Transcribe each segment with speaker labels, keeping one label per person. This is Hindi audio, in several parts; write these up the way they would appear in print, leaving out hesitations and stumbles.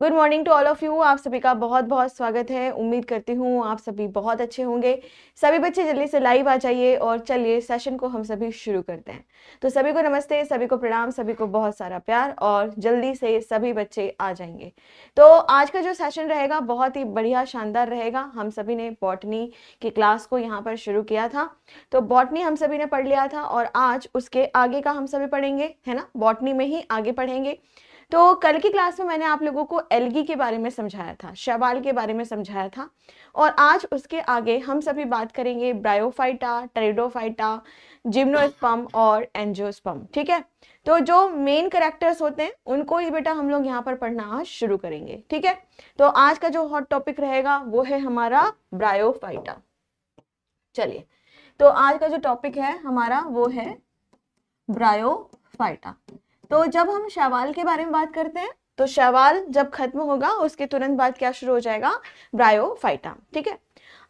Speaker 1: Good morning to all of you. आप सभी का बहुत बहुत स्वागत है। उम्मीद करती हूँ आप सभी बहुत अच्छे होंगे। सभी बच्चे जल्दी से लाइव आ जाइए और चलिए सेशन को हम सभी शुरू करते हैं। तो सभी को नमस्ते, सभी को प्रणाम, सभी को बहुत सारा प्यार और जल्दी से सभी बच्चे आ जाएंगे। तो आज का जो सेशन रहेगा बहुत ही बढ़िया शानदार रहेगा। हम सभी ने बॉटनी की क्लास को यहाँ पर शुरू किया था, तो बॉटनी हम सभी ने पढ़ लिया था और आज उसके आगे का हम सभी पढ़ेंगे, है ना। बॉटनी में ही आगे पढ़ेंगे। तो कल की क्लास में मैंने आप लोगों को एल्गी के बारे में समझाया था, शैवाल के बारे में समझाया था और आज उसके आगे हम सभी बात करेंगे ब्रायोफाइटा, टेरिडोफाइटा, जिम्नोस्पर्म और एंजियोस्पर्म। ठीक है, तो जो मेन कैरेक्टर्स होते हैं उनको ही बेटा हम लोग यहाँ पर पढ़ना आज शुरू करेंगे। ठीक है, तो आज का जो हॉट टॉपिक रहेगा वो है हमारा ब्रायोफाइटा। चलिए, तो आज का जो टॉपिक है हमारा वो है ब्रायोफाइटा। तो जब हम शैवाल के बारे में बात करते हैं तो शैवाल जब खत्म होगा उसके तुरंत बाद क्या शुरू हो जाएगा, ब्रायोफाइटा। ठीक है,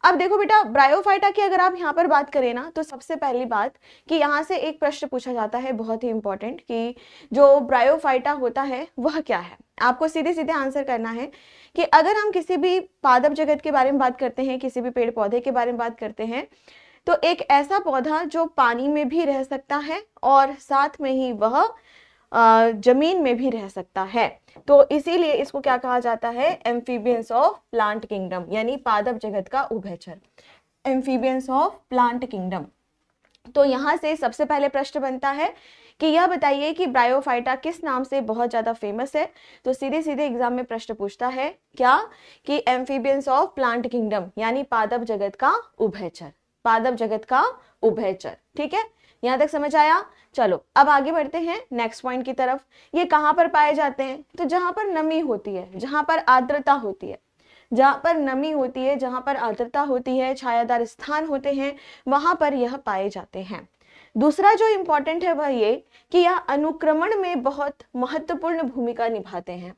Speaker 1: अब देखो बेटा, ब्रायोफाइटा की अगर आप यहाँ पर बात करें ना तो सबसे पहली बात कि यहाँ से एक प्रश्न पूछा जाता है बहुत ही इंपॉर्टेंट कि जो ब्रायोफाइटा होता है वह क्या है। आपको सीधे सीधे आंसर करना है कि अगर हम किसी भी पादप जगत के बारे में बात करते हैं, किसी भी पेड़ पौधे के बारे में बात करते हैं, तो एक ऐसा पौधा जो पानी में भी रह सकता है और साथ में ही वह जमीन में भी रह सकता है, तो इसीलिए इसको क्या कहा जाता है, एम्फीबियंस ऑफ प्लांट किंगडम, यानी पादप जगत का उभयचर, एम्फीबियंस ऑफ प्लांट किंगडम। तो यहाँ से सबसे पहले प्रश्न बनता है कि यह बताइए कि ब्रायोफाइटा किस नाम से बहुत ज्यादा फेमस है। तो सीधे सीधे एग्जाम में प्रश्न पूछता है क्या, कि एम्फीबियंस ऑफ प्लांट किंगडम यानी पादप जगत का उभयचर, पादप जगत का उभयचर। ठीक है, यहां तक समझ आया। चलो अब आगे बढ़ते हैं नेक्स्ट पॉइंट की तरफ। ये कहां पर पाए जाते हैं, तो जहां पर नमी होती है, जहां पर आर्द्रता होती है, जहां पर नमी होती है, जहां पर आर्द्रता होती है, छायादार स्थान होते हैं, वहां पर यह पाए जाते हैं। दूसरा जो इंपॉर्टेंट है वह ये कि यह अनुक्रमण में बहुत महत्वपूर्ण भूमिका निभाते हैं,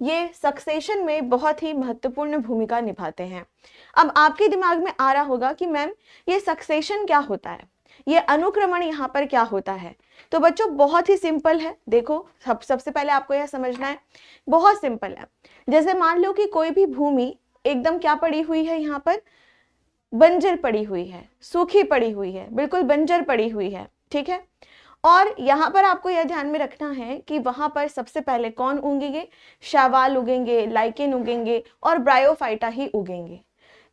Speaker 1: ये सक्सेशन में बहुत ही महत्वपूर्ण भूमिका निभाते हैं। अब आपके दिमाग में आ रहा होगा कि मैम ये सक्सेशन क्या होता है, ये अनुक्रमण यहाँ पर क्या होता है। तो बच्चों बहुत ही सिंपल है। देखो सबसे पहले आपको यह समझना है, बहुत सिंपल है। जैसे मान लो कि कोई भी भूमि एकदम क्या पड़ी हुई है, यहाँ पर बंजर पड़ी हुई है, सूखी पड़ी हुई है, बिल्कुल बंजर पड़ी हुई है। ठीक है, और यहाँ पर आपको यह ध्यान में रखना है कि वहां पर सबसे पहले कौन उगेंगे, शैवाल उगेंगे, लाइकेन उगेंगे और ब्रायोफाइटा ही उगेंगे।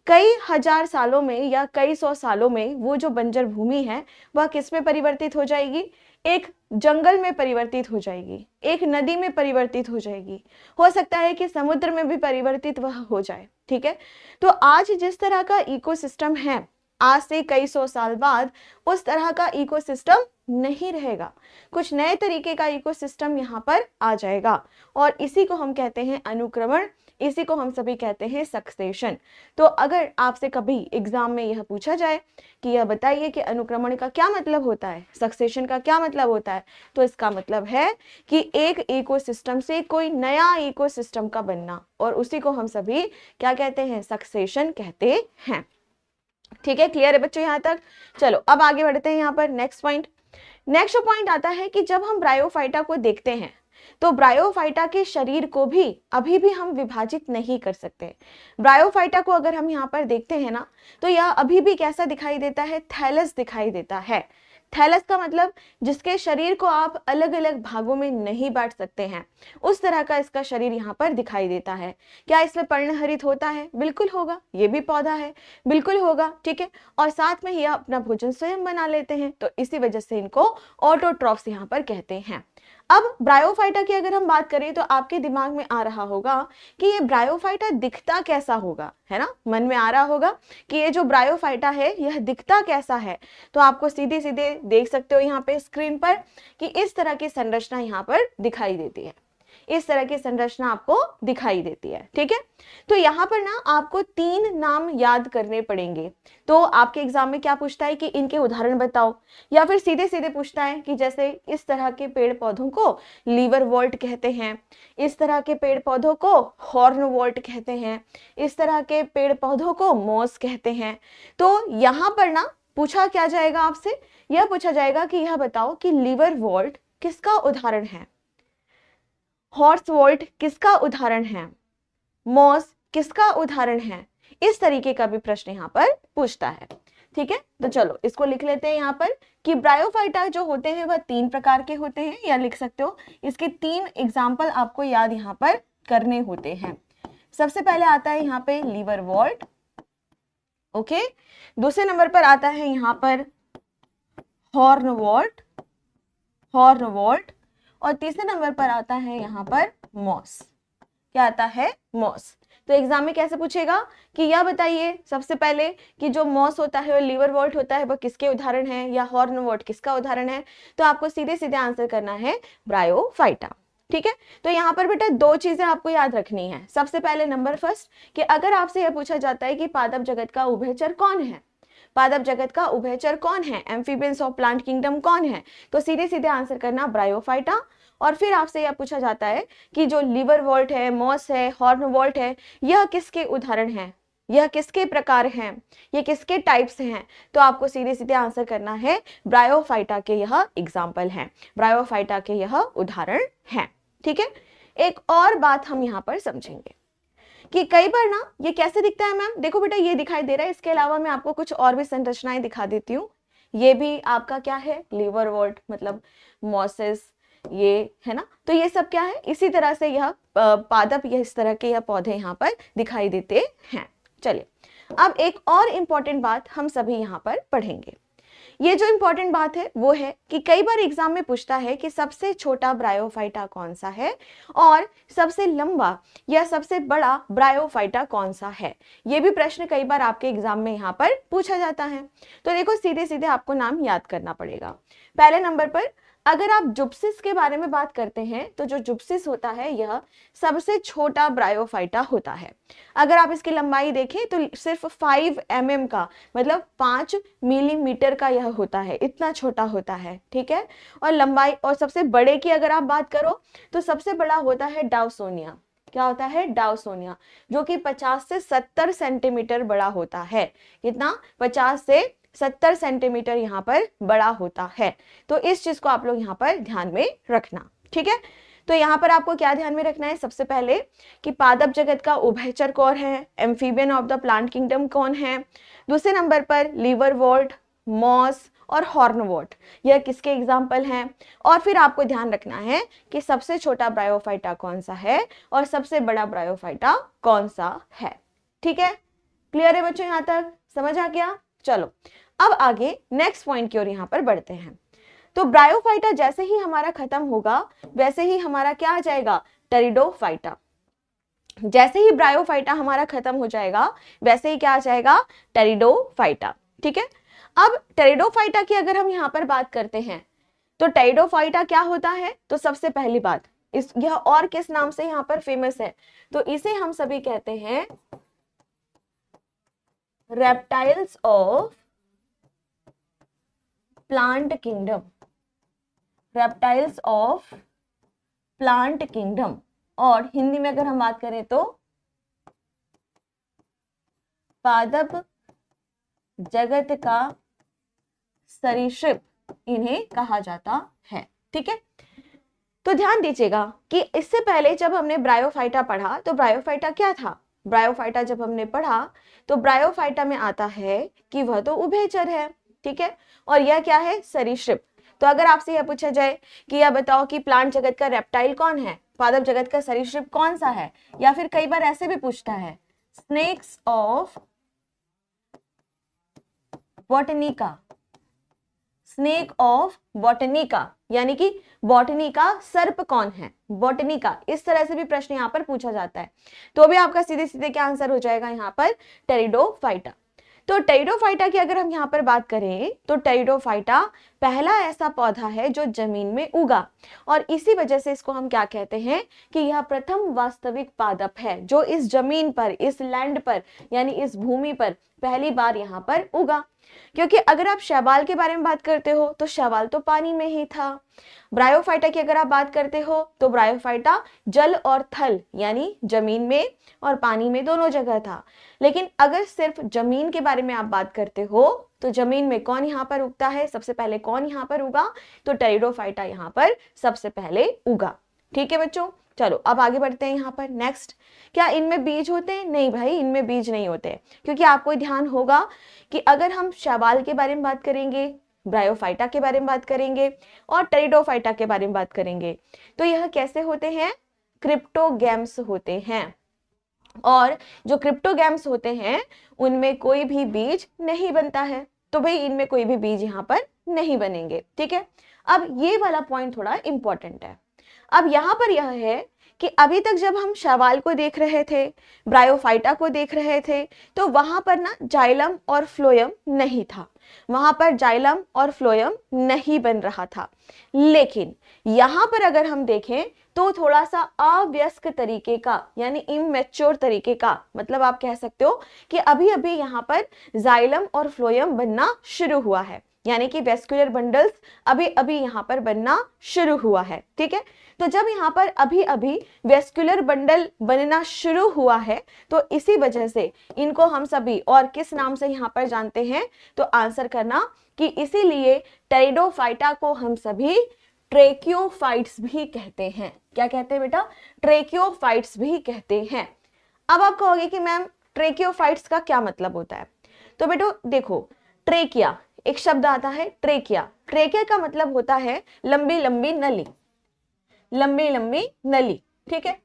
Speaker 1: कई हजार सालों में या कई सौ सालों में वो जो बंजर भूमि है वह किस में परिवर्तित हो जाएगी, एक जंगल में परिवर्तित हो जाएगी, एक नदी में परिवर्तित हो जाएगी, हो सकता है कि समुद्र में भी परिवर्तित वह हो जाए। ठीक है, तो आज जिस तरह का इकोसिस्टम है, आज से कई सौ साल बाद उस तरह का इकोसिस्टम नहीं रहेगा, कुछ नए तरीके का इकोसिस्टम यहाँ पर आ जाएगा और इसी को हम कहते हैं अनुक्रमण, इसी को हम सभी कहते हैं सक्सेशन। तो अगर आपसे कभी एग्जाम में यह पूछा जाए कि यह बताइए कि अनुक्रमण का क्या मतलब होता है, सक्सेशन का क्या मतलब होता है, तो इसका मतलब है कि एक इकोसिस्टम से कोई नया इकोसिस्टम का बनना, और उसी को हम सभी क्या कहते हैं, सक्सेशन कहते हैं। ठीक है, क्लियर है बच्चों यहाँ तक। चलो अब आगे बढ़ते हैं यहाँ पर नेक्स्ट पॉइंट। नेक्स्ट पॉइंट आता है कि जब हम ब्रायोफाइटा को देखते हैं तो ब्रायोफाइटा के शरीर को भी अभी भी हम विभाजित नहीं कर सकते। ब्रायोफाइटा को अगर हम यहाँ पर देखते हैं ना तो यह अभी भी कैसा दिखाई देता है, थैलस दिखाई देता है। थैलस का मतलब जिसके शरीर को आप अलग अलग भागों में नहीं बांट सकते हैं, उस तरह का इसका शरीर यहाँ पर दिखाई देता है। क्या इसमें पर्णहरित होता है, बिल्कुल होगा, ये भी पौधा है, बिल्कुल होगा। ठीक है, और साथ में ये अपना भोजन स्वयं बना लेते हैं, तो इसी वजह से इनको ऑटोट्रॉफ्स यहाँ पर कहते हैं। अब ब्रायोफाइटा की अगर हम बात करें तो आपके दिमाग में आ रहा होगा कि ये ब्रायोफाइटा दिखता कैसा होगा, है ना, मन में आ रहा होगा कि ये जो ब्रायोफाइटा है यह दिखता कैसा है। तो आपको सीधे सीधे देख सकते हो यहाँ पे स्क्रीन पर कि इस तरह की संरचना यहाँ पर दिखाई देती है, इस तरह की संरचना आपको दिखाई देती है। ठीक है, तो यहाँ पर ना आपको 3 नाम याद करने पड़ेंगे। तो आपके एग्जाम में क्या पूछता है कि इनके उदाहरण बताओ, या फिर सीधे सीधे पूछता है कि जैसे इस तरह के पेड़ पौधों को लीवर वॉल्ट कहते हैं, इस तरह के पेड़ पौधों को हॉर्न वॉल्ट कहते हैं, इस तरह के पेड़ पौधों को मॉस कहते हैं। तो यहाँ पर ना पूछा क्या जाएगा आपसे, यह पूछा जाएगा कि यह बताओ कि लीवर वॉल्ट किसका उदाहरण है, हॉर्स वॉल्ट किसका उदाहरण है, मॉस किसका उदाहरण है? इस तरीके का भी प्रश्न यहाँ पर पूछता है। ठीक है, तो चलो इसको लिख लेते हैं यहाँ पर कि ब्रायोफाइटा जो होते हैं वह 3 प्रकार के होते हैं, या लिख सकते हो इसके 3 एग्जाम्पल आपको याद यहाँ पर करने होते हैं। सबसे पहले आता है यहाँ पे लीवरवॉल्ट, ओके। दूसरे नंबर पर आता है यहाँ पर हॉर्नवॉल्ट, और तीसरे नंबर पर आता है यहाँ पर मॉस। क्या आता है? मॉस। तो एग्जाम में कैसे पूछेगा कि यह बताइए सबसे पहले कि जो मॉस होता है और लीवरवॉल्ट होता है वह किसके उदाहरण है, या हॉर्नवॉल्ट किसका उदाहरण है? तो आपको सीधे सीधे आंसर करना है ब्रायोफाइटा। ठीक है, तो यहाँ पर बेटा 2 चीजें आपको याद रखनी है। सबसे पहले नंबर फर्स्ट कि अगर आपसे यह पूछा जाता है कि पादप जगत का उभयचर कौन है, पादप जगत का उभयचर कौन है, एम्फीबियंस ऑफ प्लांट किंगडम कौन है, तो सीधे सीधे आंसर करना ब्रायोफाइटा। और फिर आपसे यह पूछा जाता है कि जो लीवरवॉल्ट है, मॉस है, हॉर्नवॉल्ट है, यह किसके उदाहरण हैं, यह किसके प्रकार हैं, ये किसके टाइप्स हैं, तो आपको सीधे सीधे आंसर करना है ब्रायोफाइटा के यह एग्जाम्पल हैं, ब्रायोफाइटा के यह उदाहरण हैं। ठीक है, एक और बात हम यहाँ पर समझेंगे कि कई बार ना ये कैसे दिखता है मैम, देखो बेटा ये दिखाई दे रहा है, इसके अलावा मैं आपको कुछ और भी संरचनाएं दिखा देती हूँ। ये भी आपका क्या है, लीवरवॉल्ट मतलब मॉसेस, ये है ना, तो ये सब क्या है, इसी तरह से यह पादप, यह इस तरह के यह पौधे यहाँ पर दिखाई देते हैं। चलिए अब एक और इम्पॉर्टेंट बात हम सभी यहाँ पर पढ़ेंगे। ये जो इंपॉर्टेंट बात है वो है कि कई बार एग्जाम में पूछता है कि सबसे छोटा ब्रायोफाइटा कौन सा है और सबसे लंबा या सबसे बड़ा ब्रायोफाइटा कौन सा है। ये भी प्रश्न कई बार आपके एग्जाम में यहाँ पर पूछा जाता है। तो देखो सीधे सीधे आपको नाम याद करना पड़ेगा। पहले नंबर पर अगर आप जुप्सिस के बारे में बात करते हैं तो जो जुप्सिस होता है यह सबसे छोटा ब्रायोफाइटा होता है। अगर आप इसकी लंबाई देखें तो सिर्फ 5 mm का मतलब 5 मिलीमीटर का यह होता है, इतना छोटा होता है। ठीक है, और लंबाई और सबसे बड़े की अगर आप बात करो तो सबसे बड़ा होता है डाउसोनिया। क्या होता है? डाउसोनिया, जो कि 50 से 70 सेंटीमीटर बड़ा होता है। कितना? 50 से 70 सेंटीमीटर यहाँ पर बड़ा होता है। तो इस चीज को आप लोग यहाँ पर ध्यान में रखना। ठीक है, तो यहाँ पर आपको क्या ध्यान में रखना है, सबसे पहले कि पादप जगत का उभयचर कौन है, amphibian of the plant kingdom कौन है। दूसरे नंबर पर लीवरवॉल्ट, मॉस और हॉर्नवॉल्ट, यह किसके एग्जाम्पल हैं। और फिर आपको ध्यान रखना है कि सबसे छोटा ब्रायोफाइटा कौन सा है और सबसे बड़ा ब्रायोफाइटा कौन सा है। ठीक है, क्लियर है बच्चों, यहाँ तक समझ आ गया? चलो अब आगे नेक्स्ट पॉइंट की ओर यहाँ पर बढ़ते हैं। तो ब्रायोफाइटा जैसे ही हमारा खत्म होगा वैसे ही हमारा क्या आ जाएगा, टेरिडोफाइटा। जैसे ही ब्रायोफाइटा हमारा खत्म हो जाएगा वैसे ही क्या आ जाएगा, टेरिडोफाइटा। ठीक है, अब टेरिडोफाइटा की अगर हम यहाँ पर बात करते हैं तो टेरिडोफाइटा क्या होता है, तो सबसे पहली बात यह और किस नाम से यहाँ पर फेमस है, तो इसे हम सभी कहते हैं reptiles of plant kingdom, reptiles of plant kingdom. और हिंदी में अगर हम बात करें तो पादप जगत का सरीसृप इन्हें कहा जाता है। ठीक है, तो ध्यान दीजिएगा कि इससे पहले जब हमने ब्रायोफाइटा पढ़ा तो ब्रायोफाइटा क्या था, ब्रायोफाइटा जब हमने पढ़ा तो ब्रायोफाइटा में आता है कि वह तो उभयचर है। ठीक है, और यह क्या है, सरीसृप। तो अगर आपसे यह पूछा जाए कि यह बताओ कि प्लांट जगत का रेप्टाइल कौन है, पादप जगत का सरीसृप कौन सा है, या फिर कई बार ऐसे भी पूछता है snacks of Botanica, snake of Botanica, यानी कि बॉटनी का सर्प कौन है, बॉटनी का, इस तरह से भी प्रश्न यहाँ पर पूछा जाता है। तो भी आपका सीधे सीधे क्या आंसर हो जाएगा यहाँ पर, टेरिडोफाइटा। तो टेरिडोफाइटा की अगर हम यहाँ पर बात करें तो टेरिडोफाइटा पहला ऐसा पौधा है जो जमीन में उगा, और इसी वजह से इसको हम क्या कहते हैं कि यह प्रथम वास्तविक पादप है जो इस जमीन पर, इस लैंड पर, यानी इस भूमि पर पहली बार यहाँ पर उगा। क्योंकि अगर आप शैवाल के बारे में बात करते हो तो शैवाल तो पानी में ही था। ब्रायोफाइटा की अगर आप बात करते हो तो ब्रायोफाइटा जल और थल यानी जमीन में और पानी में दोनों जगह था। लेकिन अगर सिर्फ जमीन के बारे में आप बात करते हो तो जमीन में कौन यहाँ पर उगता है, सबसे पहले कौन यहाँ पर उगा, तो टेरिडोफाइटा यहाँ पर सबसे पहले उगा। ठीक है बच्चों, चलो अब आगे बढ़ते हैं यहाँ पर। नेक्स्ट, क्या इनमें बीज होते हैं? नहीं भाई, इनमें बीज नहीं होते, क्योंकि आपको ध्यान होगा कि अगर हम शैवाल के बारे में बात करेंगे, ब्रायोफाइटा के बारे में बात करेंगे और टेरिडोफाइटा के बारे में बात करेंगे, तो यह कैसे होते हैं? क्रिप्टोगैम्स होते हैं। और जो क्रिप्टोगैम्स होते हैं उनमें कोई भी बीज नहीं बनता है, तो भाई इनमें कोई भी बीज यहाँ पर नहीं बनेंगे। ठीक है, अब ये वाला पॉइंट थोड़ा इंपॉर्टेंट है। अब यहाँ पर यह है कि अभी तक जब हम शैवाल को देख रहे थे, ब्रायोफाइटा को देख रहे थे, तो वहां पर ना जाइलम और फ्लोएम नहीं था, वहां पर जाइलम और फ्लोएम नहीं बन रहा था। लेकिन यहाँ पर अगर हम देखें तो थोड़ा सा अवयस्क तरीके का, यानी इमैच्योर तरीके का, मतलब आप कह सकते हो कि अभी अभी यहाँ पर जाइलम और फ्लोएम बनना शुरू हुआ है, यानी कि वेस्कुलर बंडल्स अभी अभी यहाँ पर बनना शुरू हुआ है। ठीक है, तो जब यहाँ पर अभी अभी वेस्कुलर बंडल बनना शुरू हुआ है, तो इसी वजह से इनको हम सभी और किस नाम से यहाँ पर जानते हैं? तो आंसर करना कि इसीलिए टेरिडोफाइटा को हम सभी ट्रेकियोफाइट्स भी कहते हैं। क्या कहते हैं बेटा? ट्रेकियोफाइट्स भी कहते हैं। अब आप कहोगे कि मैम ट्रेकियोफाइट्स का क्या मतलब होता है? तो बेटो देखो, ट्रेकिया एक शब्द आता है, ट्रेकिया। ट्रेकिया का मतलब होता है लंबी लंबी नली, लंबी लंबी नली। ठीक है,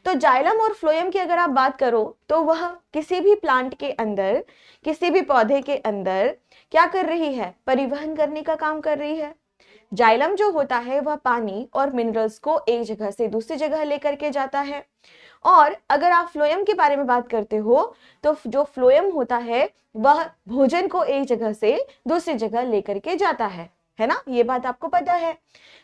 Speaker 1: तो जाइलम और फ्लोएम की अगर आप बात करो तो वह किसी भी प्लांट के अंदर, किसी भी पौधे के अंदर क्या कर रही है? परिवहन करने का काम कर रही है। जाइलम जो होता है वह पानी और मिनरल्स को एक जगह से दूसरी जगह लेकर के जाता है, और अगर आप फ्लोएम के बारे में बात करते हो तो जो फ्लोएम होता है वह भोजन को एक जगह से दूसरी जगह लेकर के जाता है ना? ये बात आपको पता है।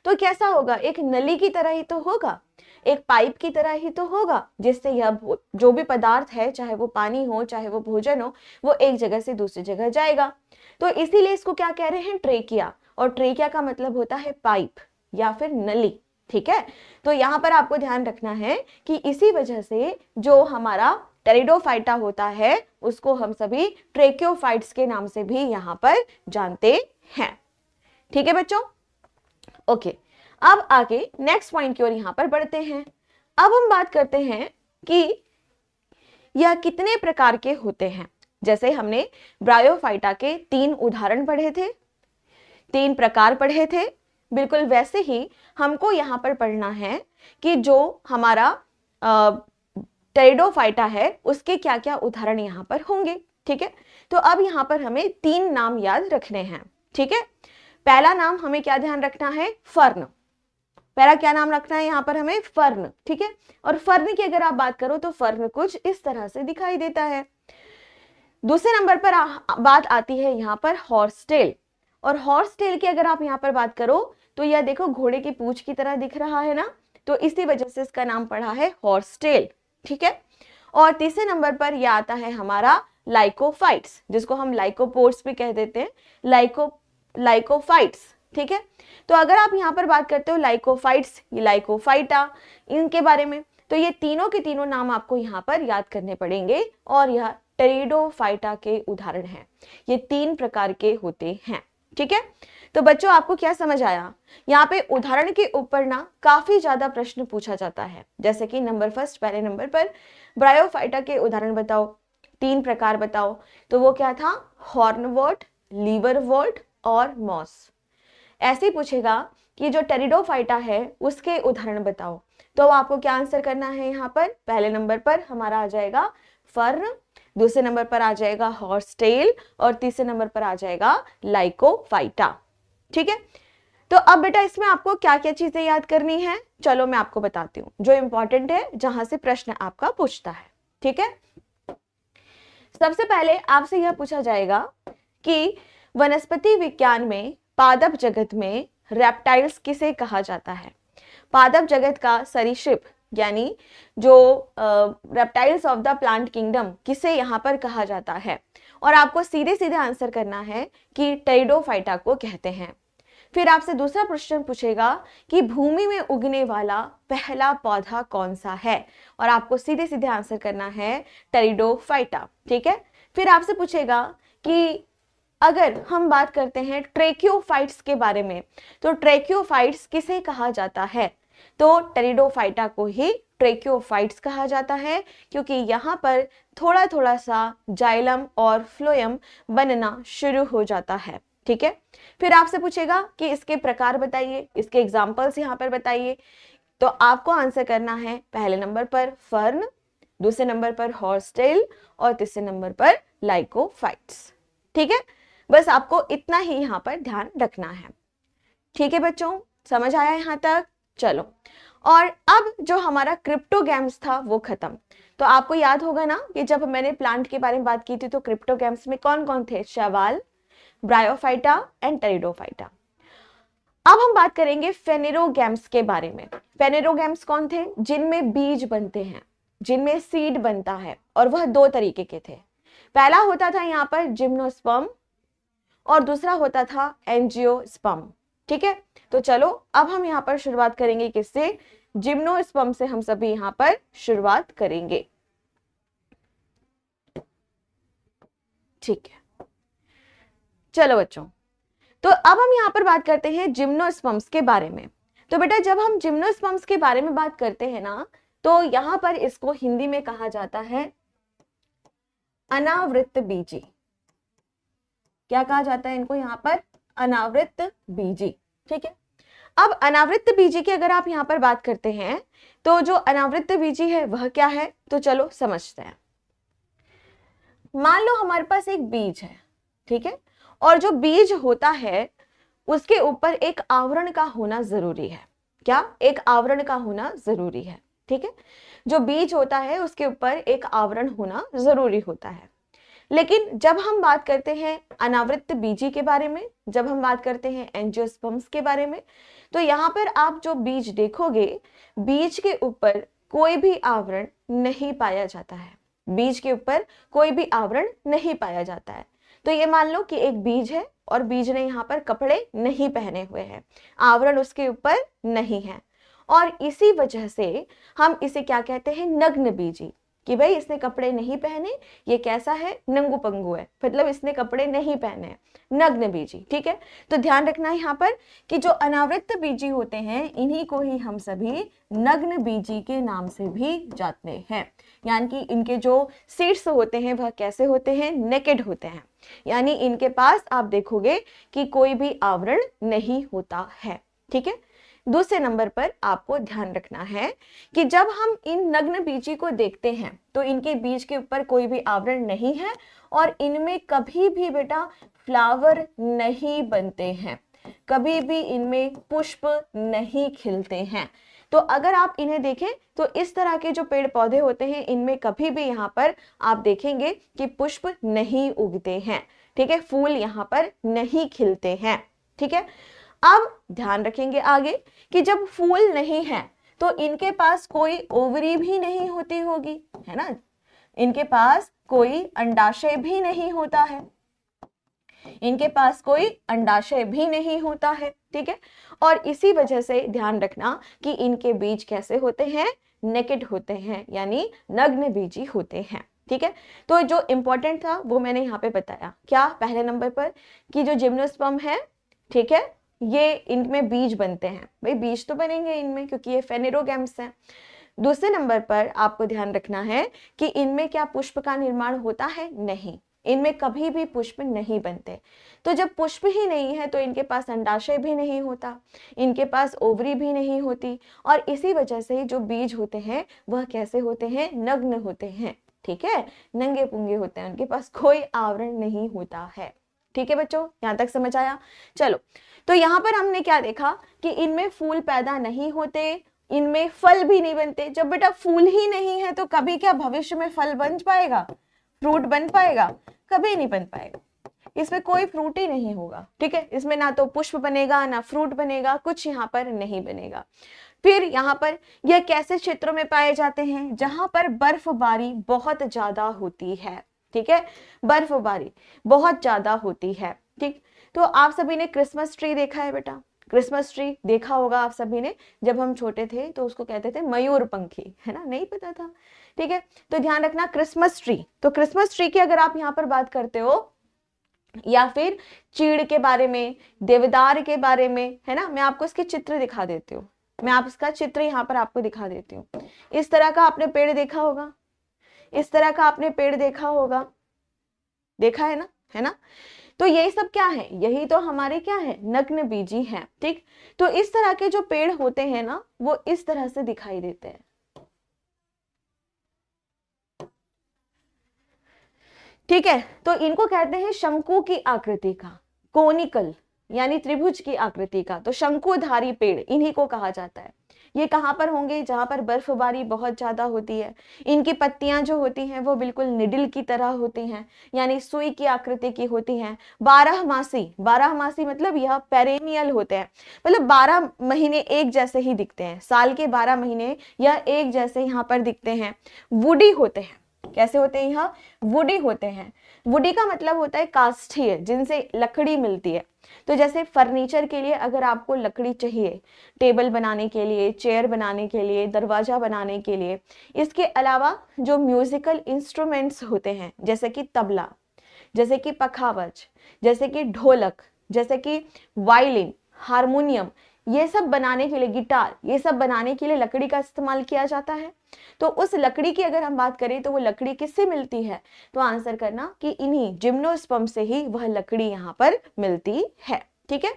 Speaker 1: तो कैसा होगा? एक नली की तरह ही तो होगा, एक पाइप की तरह ही तो होगा, जिससे यह जो भी पदार्थ है, चाहे वो पानी हो चाहे वो भोजन हो, वो एक जगह से दूसरी जगह जाएगा। तो इसीलिए इसको क्या कह रहे हैं? ट्रेकिया। और ट्रेकिया का मतलब होता है पाइप या फिर नली। ठीक है, तो यहाँ पर आपको ध्यान रखना है कि इसी वजह से जो हमारा टेरिडोफाइटा होता है उसको हम सभी ट्रेकियोफाइट्स के नाम से भी यहाँ पर जानते हैं। ठीक है बच्चों, ओके। अब आगे नेक्स्ट पॉइंट की ओर यहाँ पर बढ़ते हैं। अब हम बात करते हैं कि यह कितने प्रकार के होते हैं। जैसे हमने ब्रायोफाइटा के 3 उदाहरण पढ़े थे, 3 प्रकार पढ़े थे, बिल्कुल वैसे ही हमको यहाँ पर पढ़ना है कि जो हमारा टेरिडोफाइटा है उसके क्या क्या उदाहरण यहाँ पर होंगे। ठीक है, तो अब यहाँ पर हमें 3 नाम याद रखने हैं। ठीक है, पहला नाम हमें क्या ध्यान रखना है? फर्न। पहला क्या नाम रखना है यहाँ पर हमें? फर्न। ठीक है, और फर्न की अगर आप बात करो तो फर्न कुछ इस तरह से दिखाई देता है। दूसरे नंबर पर बात आती है यहाँ पर हॉर्सटेल, और हॉर्सटेल की अगर आप यहाँ पर बात करो तो यह देखो घोड़े की पूंछ की तरह दिख रहा है ना, तो इसी वजह से इसका नाम पड़ा है हॉर्सटेल। ठीक है, और तीसरे नंबर पर यह आता है हमारा लाइकोफाइट्स, जिसको हम लाइकोपोर्स भी कह देते हैं, लाइकोफाइट्स। ठीक है, तो अगर आप यहाँ पर बात करते हो लाइकोफाइट्स, ये लाइकोफाइटा, इनके बारे में, तो ये तीनों के तीनों नाम आपको यहाँ पर याद करने पड़ेंगे, और यह टेरिडोफाइटा के उदाहरण हैं। ये 3 प्रकार के होते हैं। ठीक है, तो बच्चों आपको क्या समझ आया? यहाँ पे उदाहरण के ऊपर ना काफी ज्यादा प्रश्न पूछा जाता है, जैसे कि नंबर फर्स्ट, पहले नंबर पर ब्रायोफाइटा के उदाहरण बताओ, 3 प्रकार बताओ। तो वो क्या था? हॉर्नवॉर्ट, लीवरवॉर्ट और मॉस। ऐसे पूछेगा कि जो टेरिडोफाइटा है उसके उदाहरण बताओ, तो आपको क्या आंसर करना है? यहाँ पर पहले नंबर पर हमारा आ जाएगा फर्न, दूसरे नंबर पर आ जाएगा हॉर्सटेल, और तीसरे नंबर पर आ जाएगा लाइकोफाइटा। ठीक है, तो अब बेटा इसमें आपको क्या क्या चीजें याद करनी है, चलो मैं आपको बताती हूँ जो इंपॉर्टेंट है, जहां से प्रश्न आपका पूछता है। ठीक है, सबसे पहले आपसे यह पूछा जाएगा कि वनस्पति विज्ञान में पादप जगत में रेप्टाइल्स किसे कहा जाता है? पादप जगत का सरीसृप यानी जो reptiles of the plant kingdom किसे यहाँ पर कहा जाता है? और आपको सीधे सीधे आंसर करना है कि टेरिडोफाइटा को कहते हैं। फिर आपसे दूसरा प्रश्न पूछेगा कि भूमि में उगने वाला पहला पौधा कौन सा है, और आपको सीधे सीधे आंसर करना है टेरिडोफाइटा। ठीक है, फिर आपसे पूछेगा कि अगर हम बात करते हैं ट्रेकियोफाइट्स के बारे में, तो ट्रेकियोफाइट्स किसे कहा जाता है? तो टेरिडोफाइटा को ही ट्रेक्योफाइट्स कहा जाता है, क्योंकि यहाँ पर थोड़ा थोड़ा सा जाइलम और फ्लोएम बनना शुरू हो जाता है। ठीक है, फिर आपसे पूछेगा कि इसके प्रकार बताइए, इसके एग्जाम्पल्स यहाँ पर बताइए। तो आपको आंसर करना है पहले नंबर पर फर्न, दूसरे नंबर पर हॉर्सटेल और तीसरे नंबर पर लाइकोफाइट्स। ठीक है, बस आपको इतना ही यहाँ पर ध्यान रखना है। ठीक है बच्चों, समझ आया यहाँ तक? चलो, और अब जो हमारा क्रिप्टोगैम्स था वो खत्म। तो आपको याद होगा ना कि जब मैंने प्लांट के बारे में बात की थी तो क्रिप्टोगैम्स में कौन कौन थे? शैवाल, ब्रायोफाइटा एंड टेरिडोफाइटा। अब हम बात करेंगे फेनेरोगैम्स के बारे में। फेनेरोगैम्स कौन थे? जिनमें बीज बनते हैं, जिनमें सीड बनता है, और वह दो तरीके के थे। पहला होता था यहाँ पर जिम्नोस्पर्म और दूसरा होता था एंजियोस्पर्म। ठीक है, तो चलो अब हम यहाँ पर शुरुआत करेंगे किससे? जिम्नोस्पर्म से हम सभी यहाँ पर शुरुआत करेंगे। ठीक है, चलो बच्चों, तो अब हम यहाँ पर बात करते हैं जिम्नोस्पर्म्स के बारे में। तो बेटा जब हम जिम्नोस्पर्म्स के बारे में बात करते हैं ना, तो यहाँ पर इसको हिंदी में कहा जाता है अनावृत बीजी। क्या कहा जाता है इनको यहाँ पर? अनावृत बीजी। ठीक है, अब अनावृत बीजी की अगर आप यहाँ पर बात करते हैं तो जो अनावृत बीजी है वह क्या है? तो चलो समझते हैं। मान लो हमारे पास एक बीज है, ठीक है, और जो बीज होता है उसके ऊपर एक आवरण का होना जरूरी है। क्या? एक आवरण का होना जरूरी है। ठीक है, जो बीज होता है उसके ऊपर एक आवरण होना जरूरी होता है। लेकिन जब हम बात करते हैं अनावृत बीजी के बारे में, जब हम बात करते हैं एंजियोस्पर्म्स के बारे में, तो यहाँ पर आप जो बीज देखोगे, बीज के ऊपर कोई भी आवरण नहीं पाया जाता है। बीज के ऊपर कोई भी आवरण नहीं पाया जाता है। तो ये मान लो कि एक बीज है और बीज ने यहाँ पर कपड़े नहीं पहने हुए हैं, आवरण उसके ऊपर नहीं है, और इसी वजह से हम इसे क्या कहते हैं? नग्न बीजी। कि भाई इसने कपड़े नहीं पहने, ये कैसा है? नंगू पंगू है, मतलब इसने कपड़े नहीं पहने, नग्न बीजी। ठीक है, तो ध्यान रखना है यहाँ पर कि जो अनावृत बीजी होते हैं इन्हीं को ही हम सभी नग्न बीजी के नाम से भी जानते हैं। यानी कि इनके जो सीड्स होते हैं वह कैसे होते हैं? नेकेड होते हैं, यानी इनके पास आप देखोगे कि कोई भी आवरण नहीं होता है। ठीक है, दूसरे नंबर पर आपको ध्यान रखना है कि जब हम इन नग्न बीजी को देखते हैं तो इनके बीज के ऊपर कोई भी आवरण नहीं है और इनमें कभी भी बेटा फ्लावर नहीं बनते हैं, कभी भी इनमें पुष्प नहीं खिलते हैं। तो अगर आप इन्हें देखें तो इस तरह के जो पेड़ पौधे होते हैं इनमें कभी भी यहाँ पर आप देखेंगे कि पुष्प नहीं उगते हैं। ठीक है, फूल यहाँ पर नहीं खिलते हैं। ठीक है, अब ध्यान रखेंगे आगे कि जब फूल नहीं है तो इनके पास कोई ओवरी भी नहीं होती होगी, है ना? इनके पास कोई अंडाशय भी नहीं होता है, इनके पास कोई अंडाशय भी नहीं होता है। ठीक है, और इसी वजह से ध्यान रखना कि इनके बीज कैसे होते हैं? नेकेड होते हैं, यानी नग्न बीजी होते हैं। ठीक है, तो जो इंपॉर्टेंट था वो मैंने यहाँ पे बताया। क्या? पहले नंबर पर कि जो जिम्नोस्पर्म है, ठीक है, ये इनमें बीज बनते हैं। भाई बीज तो बनेंगे इनमें क्योंकि ये फेनेरोगैम्स हैं। दूसरे नंबर पर आपको ध्यान रखना है कि इनमें क्या पुष्प का निर्माण होता है? नहीं, इनमें कभी भी पुष्प नहीं बनते। तो जब पुष्प ही नहीं है तो इनके पास अंडाशय भी नहीं होता, इनके पास ओवरी भी नहीं होती, और इसी वजह से जो बीज होते हैं वह कैसे होते हैं? नग्न होते हैं। ठीक है, नंगे पुंगे होते हैं, उनके पास कोई आवरण नहीं होता है। ठीक है बच्चों, यहां तक समझ आया? चलो, तो यहाँ पर हमने क्या देखा कि इनमें फूल पैदा नहीं होते, इनमें फल भी नहीं बनते। जब बेटा फूल ही नहीं है तो कभी क्या भविष्य में फल बन पाएगा? फ्रूट बन पाएगा? कभी नहीं बन पाएगा, इसमें कोई फ्रूट ही नहीं होगा। ठीक है, इसमें ना तो पुष्प बनेगा ना फ्रूट बनेगा, कुछ यहाँ पर नहीं बनेगा। फिर यहाँ पर यह कैसे क्षेत्रों में पाए जाते हैं? जहां पर बर्फबारी बहुत ज्यादा होती है। ठीक है, बर्फबारी बहुत ज्यादा होती है। ठीक, तो आप सभी ने क्रिसमस ट्री देखा है बेटा? क्रिसमस ट्री देखा होगा आप सभी ने। जब हम छोटे थे तो उसको कहते थे मयूर पंखी, है ना? नहीं पता था। ठीक है, तो ध्यान रखना क्रिसमस ट्री। तो क्रिसमस ट्री की अगर आप यहाँ पर बात करते हो, या फिर चीड़ के बारे में, देवदार के बारे में, है ना, मैं आपको इसके चित्र दिखा देती हूँ। मैं आप इसका चित्र यहाँ पर आपको दिखा देती हूँ। इस तरह का आपने पेड़ देखा होगा, इस तरह का आपने पेड़ देखा होगा, देखा है ना, है ना। तो यही सब क्या है, यही तो हमारे क्या है, नग्न बीजी हैं। ठीक, तो इस तरह के जो पेड़ होते हैं ना वो इस तरह से दिखाई देते हैं। ठीक है, तो इनको कहते हैं शंकु की आकृति का, कोनिकल यानी त्रिभुज की आकृति का। तो शंकुधारी पेड़ इन्हीं को कहा जाता है। ये कहाँ पर होंगे, जहां पर बर्फबारी बहुत ज्यादा होती है। इनकी पत्तियां जो होती हैं वो बिल्कुल निडिल की तरह होती हैं, यानी सुई की आकृति की होती हैं। 12 मासी, 12 मासी मतलब यह पेरेनियल होते हैं, मतलब 12 महीने एक जैसे ही दिखते हैं, साल के 12 महीने यह एक जैसे यहाँ पर दिखते हैं। वुडी होते हैं, कैसे होते हैं, यह वुडी होते हैं। वुडी का मतलब होता है काष्ठीय, जिनसे लकड़ी मिलती है। तो जैसे फर्नीचर के लिए अगर आपको लकड़ी चाहिए, टेबल बनाने के लिए, चेयर बनाने के लिए, दरवाजा बनाने के लिए, इसके अलावा जो म्यूजिकल इंस्ट्रूमेंट्स होते हैं जैसे कि तबला, जैसे कि पखावज, जैसे कि ढोलक, जैसे कि वायलिन, हारमोनियम, ये सब बनाने के लिए, गिटार, ये सब बनाने के लिए लकड़ी का इस्तेमाल किया जाता है। तो उस लकड़ी की अगर हम बात करें तो वो लकड़ी किससे मिलती है, तो आंसर करना कि इन्हीं जिम्नोस्पर्म से ही वह लकड़ी यहाँ पर मिलती है। ठीक है,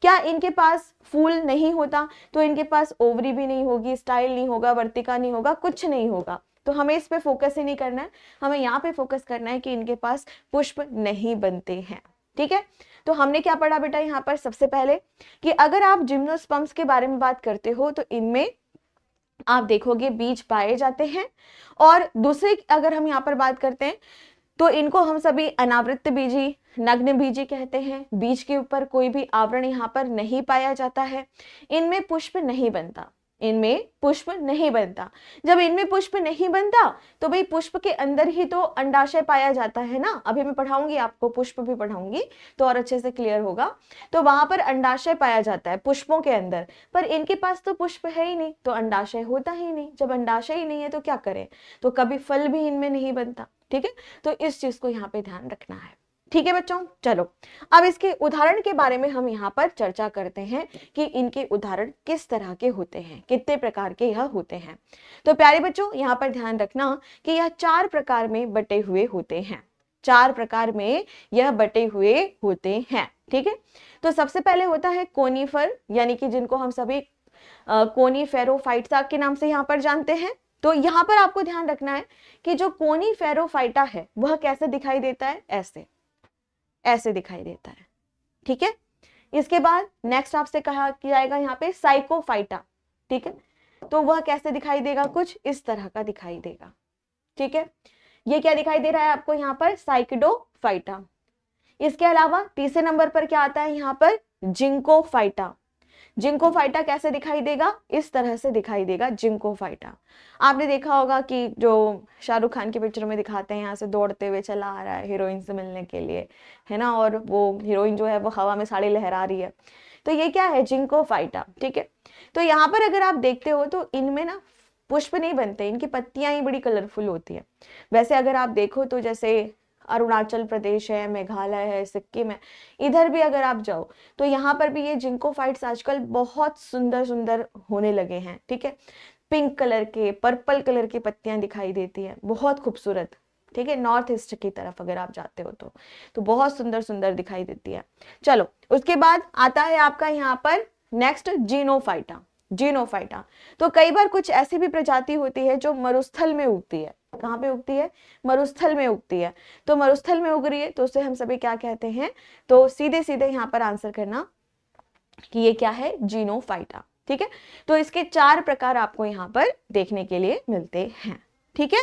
Speaker 1: क्या इनके पास फूल नहीं होता, तो इनके पास ओवरी भी नहीं होगी, स्टाइल नहीं होगा, वर्तिका नहीं होगा, कुछ नहीं होगा। तो हमें इस पे फोकस ही नहीं करना है, हमें यहाँ पे फोकस करना है कि इनके पास पुष्प नहीं बनते हैं। ठीक है, तो हमने क्या पढ़ा बेटा यहाँ पर, सबसे पहले कि अगर आप जिम्नोस्पर्म्स के बारे में बात करते हो तो इनमें आप देखोगे बीज पाए जाते हैं। और दूसरी अगर हम यहाँ पर बात करते हैं तो इनको हम सभी अनावृत बीजी, नग्न बीजी कहते हैं। बीज के ऊपर कोई भी आवरण यहाँ पर नहीं पाया जाता है। इनमें पुष्प नहीं बनता, इनमें पुष्प नहीं बनता। जब इनमें पुष्प नहीं बनता तो भाई पुष्प के अंदर ही तो अंडाशय पाया जाता है ना। अभी मैं पढ़ाऊंगी आपको, पुष्प भी पढ़ाऊंगी तो और अच्छे से क्लियर होगा। तो वहां पर अंडाशय पाया जाता है पुष्पों के अंदर, पर इनके पास तो पुष्प है ही नहीं, तो अंडाशय होता ही नहीं। जब अंडाशय ही नहीं है तो क्या करें, तो कभी फल भी इनमें नहीं बनता। ठीक है, तो इस चीज को यहाँ पे ध्यान रखना है। ठीक है बच्चों, चलो अब इसके उदाहरण के बारे में हम यहाँ पर चर्चा करते हैं कि इनके उदाहरण किस तरह के होते हैं, कितने प्रकार के यह होते हैं। तो प्यारे बच्चों यहाँ पर ध्यान रखना कि यह 4 प्रकार में बटे हुए होते हैं, 4 प्रकार में यह बटे हुए होते हैं। ठीक है, तो सबसे पहले होता है कोनीफर, यानी कि जिनको हम सभी कोनीफेरोफाइटा के नाम से यहाँ पर जानते हैं। तो यहाँ पर आपको ध्यान रखना है कि जो कोनीफेरोफाइटा है वह कैसे दिखाई देता है, ऐसे ऐसे दिखाई देता है। ठीक है, इसके बाद नेक्स्ट आपसे कहा जाएगा यहाँ पे साइकोफाइटा। ठीक है, तो वह कैसे दिखाई देगा, कुछ इस तरह का दिखाई देगा। ठीक है, ये क्या दिखाई दे रहा है आपको यहाँ पर, साइकिडोफाइटा। इसके अलावा तीसरे नंबर पर क्या आता है यहाँ पर, जिंकोफाइटा। जिंकोफाइटा कैसे दिखाई देगा, इस तरह से दिखाई देगा जिंकोफाइटा। आपने देखा होगा कि जो शाहरुख खान की पिक्चर में दिखाते हैं, यहाँ से दौड़ते हुए चला आ रहा है हीरोइन से मिलने के लिए, है ना, और वो हीरोइन जो है वो हवा में साड़ी लहरा रही है, तो ये क्या है, जिंकोफाइटा। ठीक है, तो यहाँ पर अगर आप देखते हो तो इनमें ना पुष्प नहीं बनते, इनकी पत्तियां ही बड़ी कलरफुल होती है। वैसे अगर आप देखो तो जैसे अरुणाचल प्रदेश है, मेघालय है, सिक्किम है, इधर भी अगर आप जाओ तो यहाँ पर भी ये जिंकोफाइट्स आजकल बहुत सुंदर सुंदर होने लगे हैं। ठीक है, पिंक कलर के, पर्पल कलर की पत्तियां दिखाई देती है, बहुत खूबसूरत। ठीक है, नॉर्थ ईस्ट की तरफ अगर आप जाते हो तो बहुत सुंदर सुंदर दिखाई देती है। चलो उसके बाद आता है आपका यहाँ पर नेक्स्ट जिनोफाइटा। जिनोफाइटा तो कई बार कुछ ऐसी भी प्रजाति होती है जो मरुस्थल में उगती है। कहाँ पे उगती है, मरुस्थल में उगती है। तो मरुस्थल में उग रही है तो उसे हम सभी क्या कहते हैं, तो सीधे सीधे यहाँ पर आंसर करना कि ये क्या है, जिनोफाइटा। ठीक है, तो इसके 4 प्रकार आपको यहाँ पर देखने के लिए मिलते हैं। ठीक है,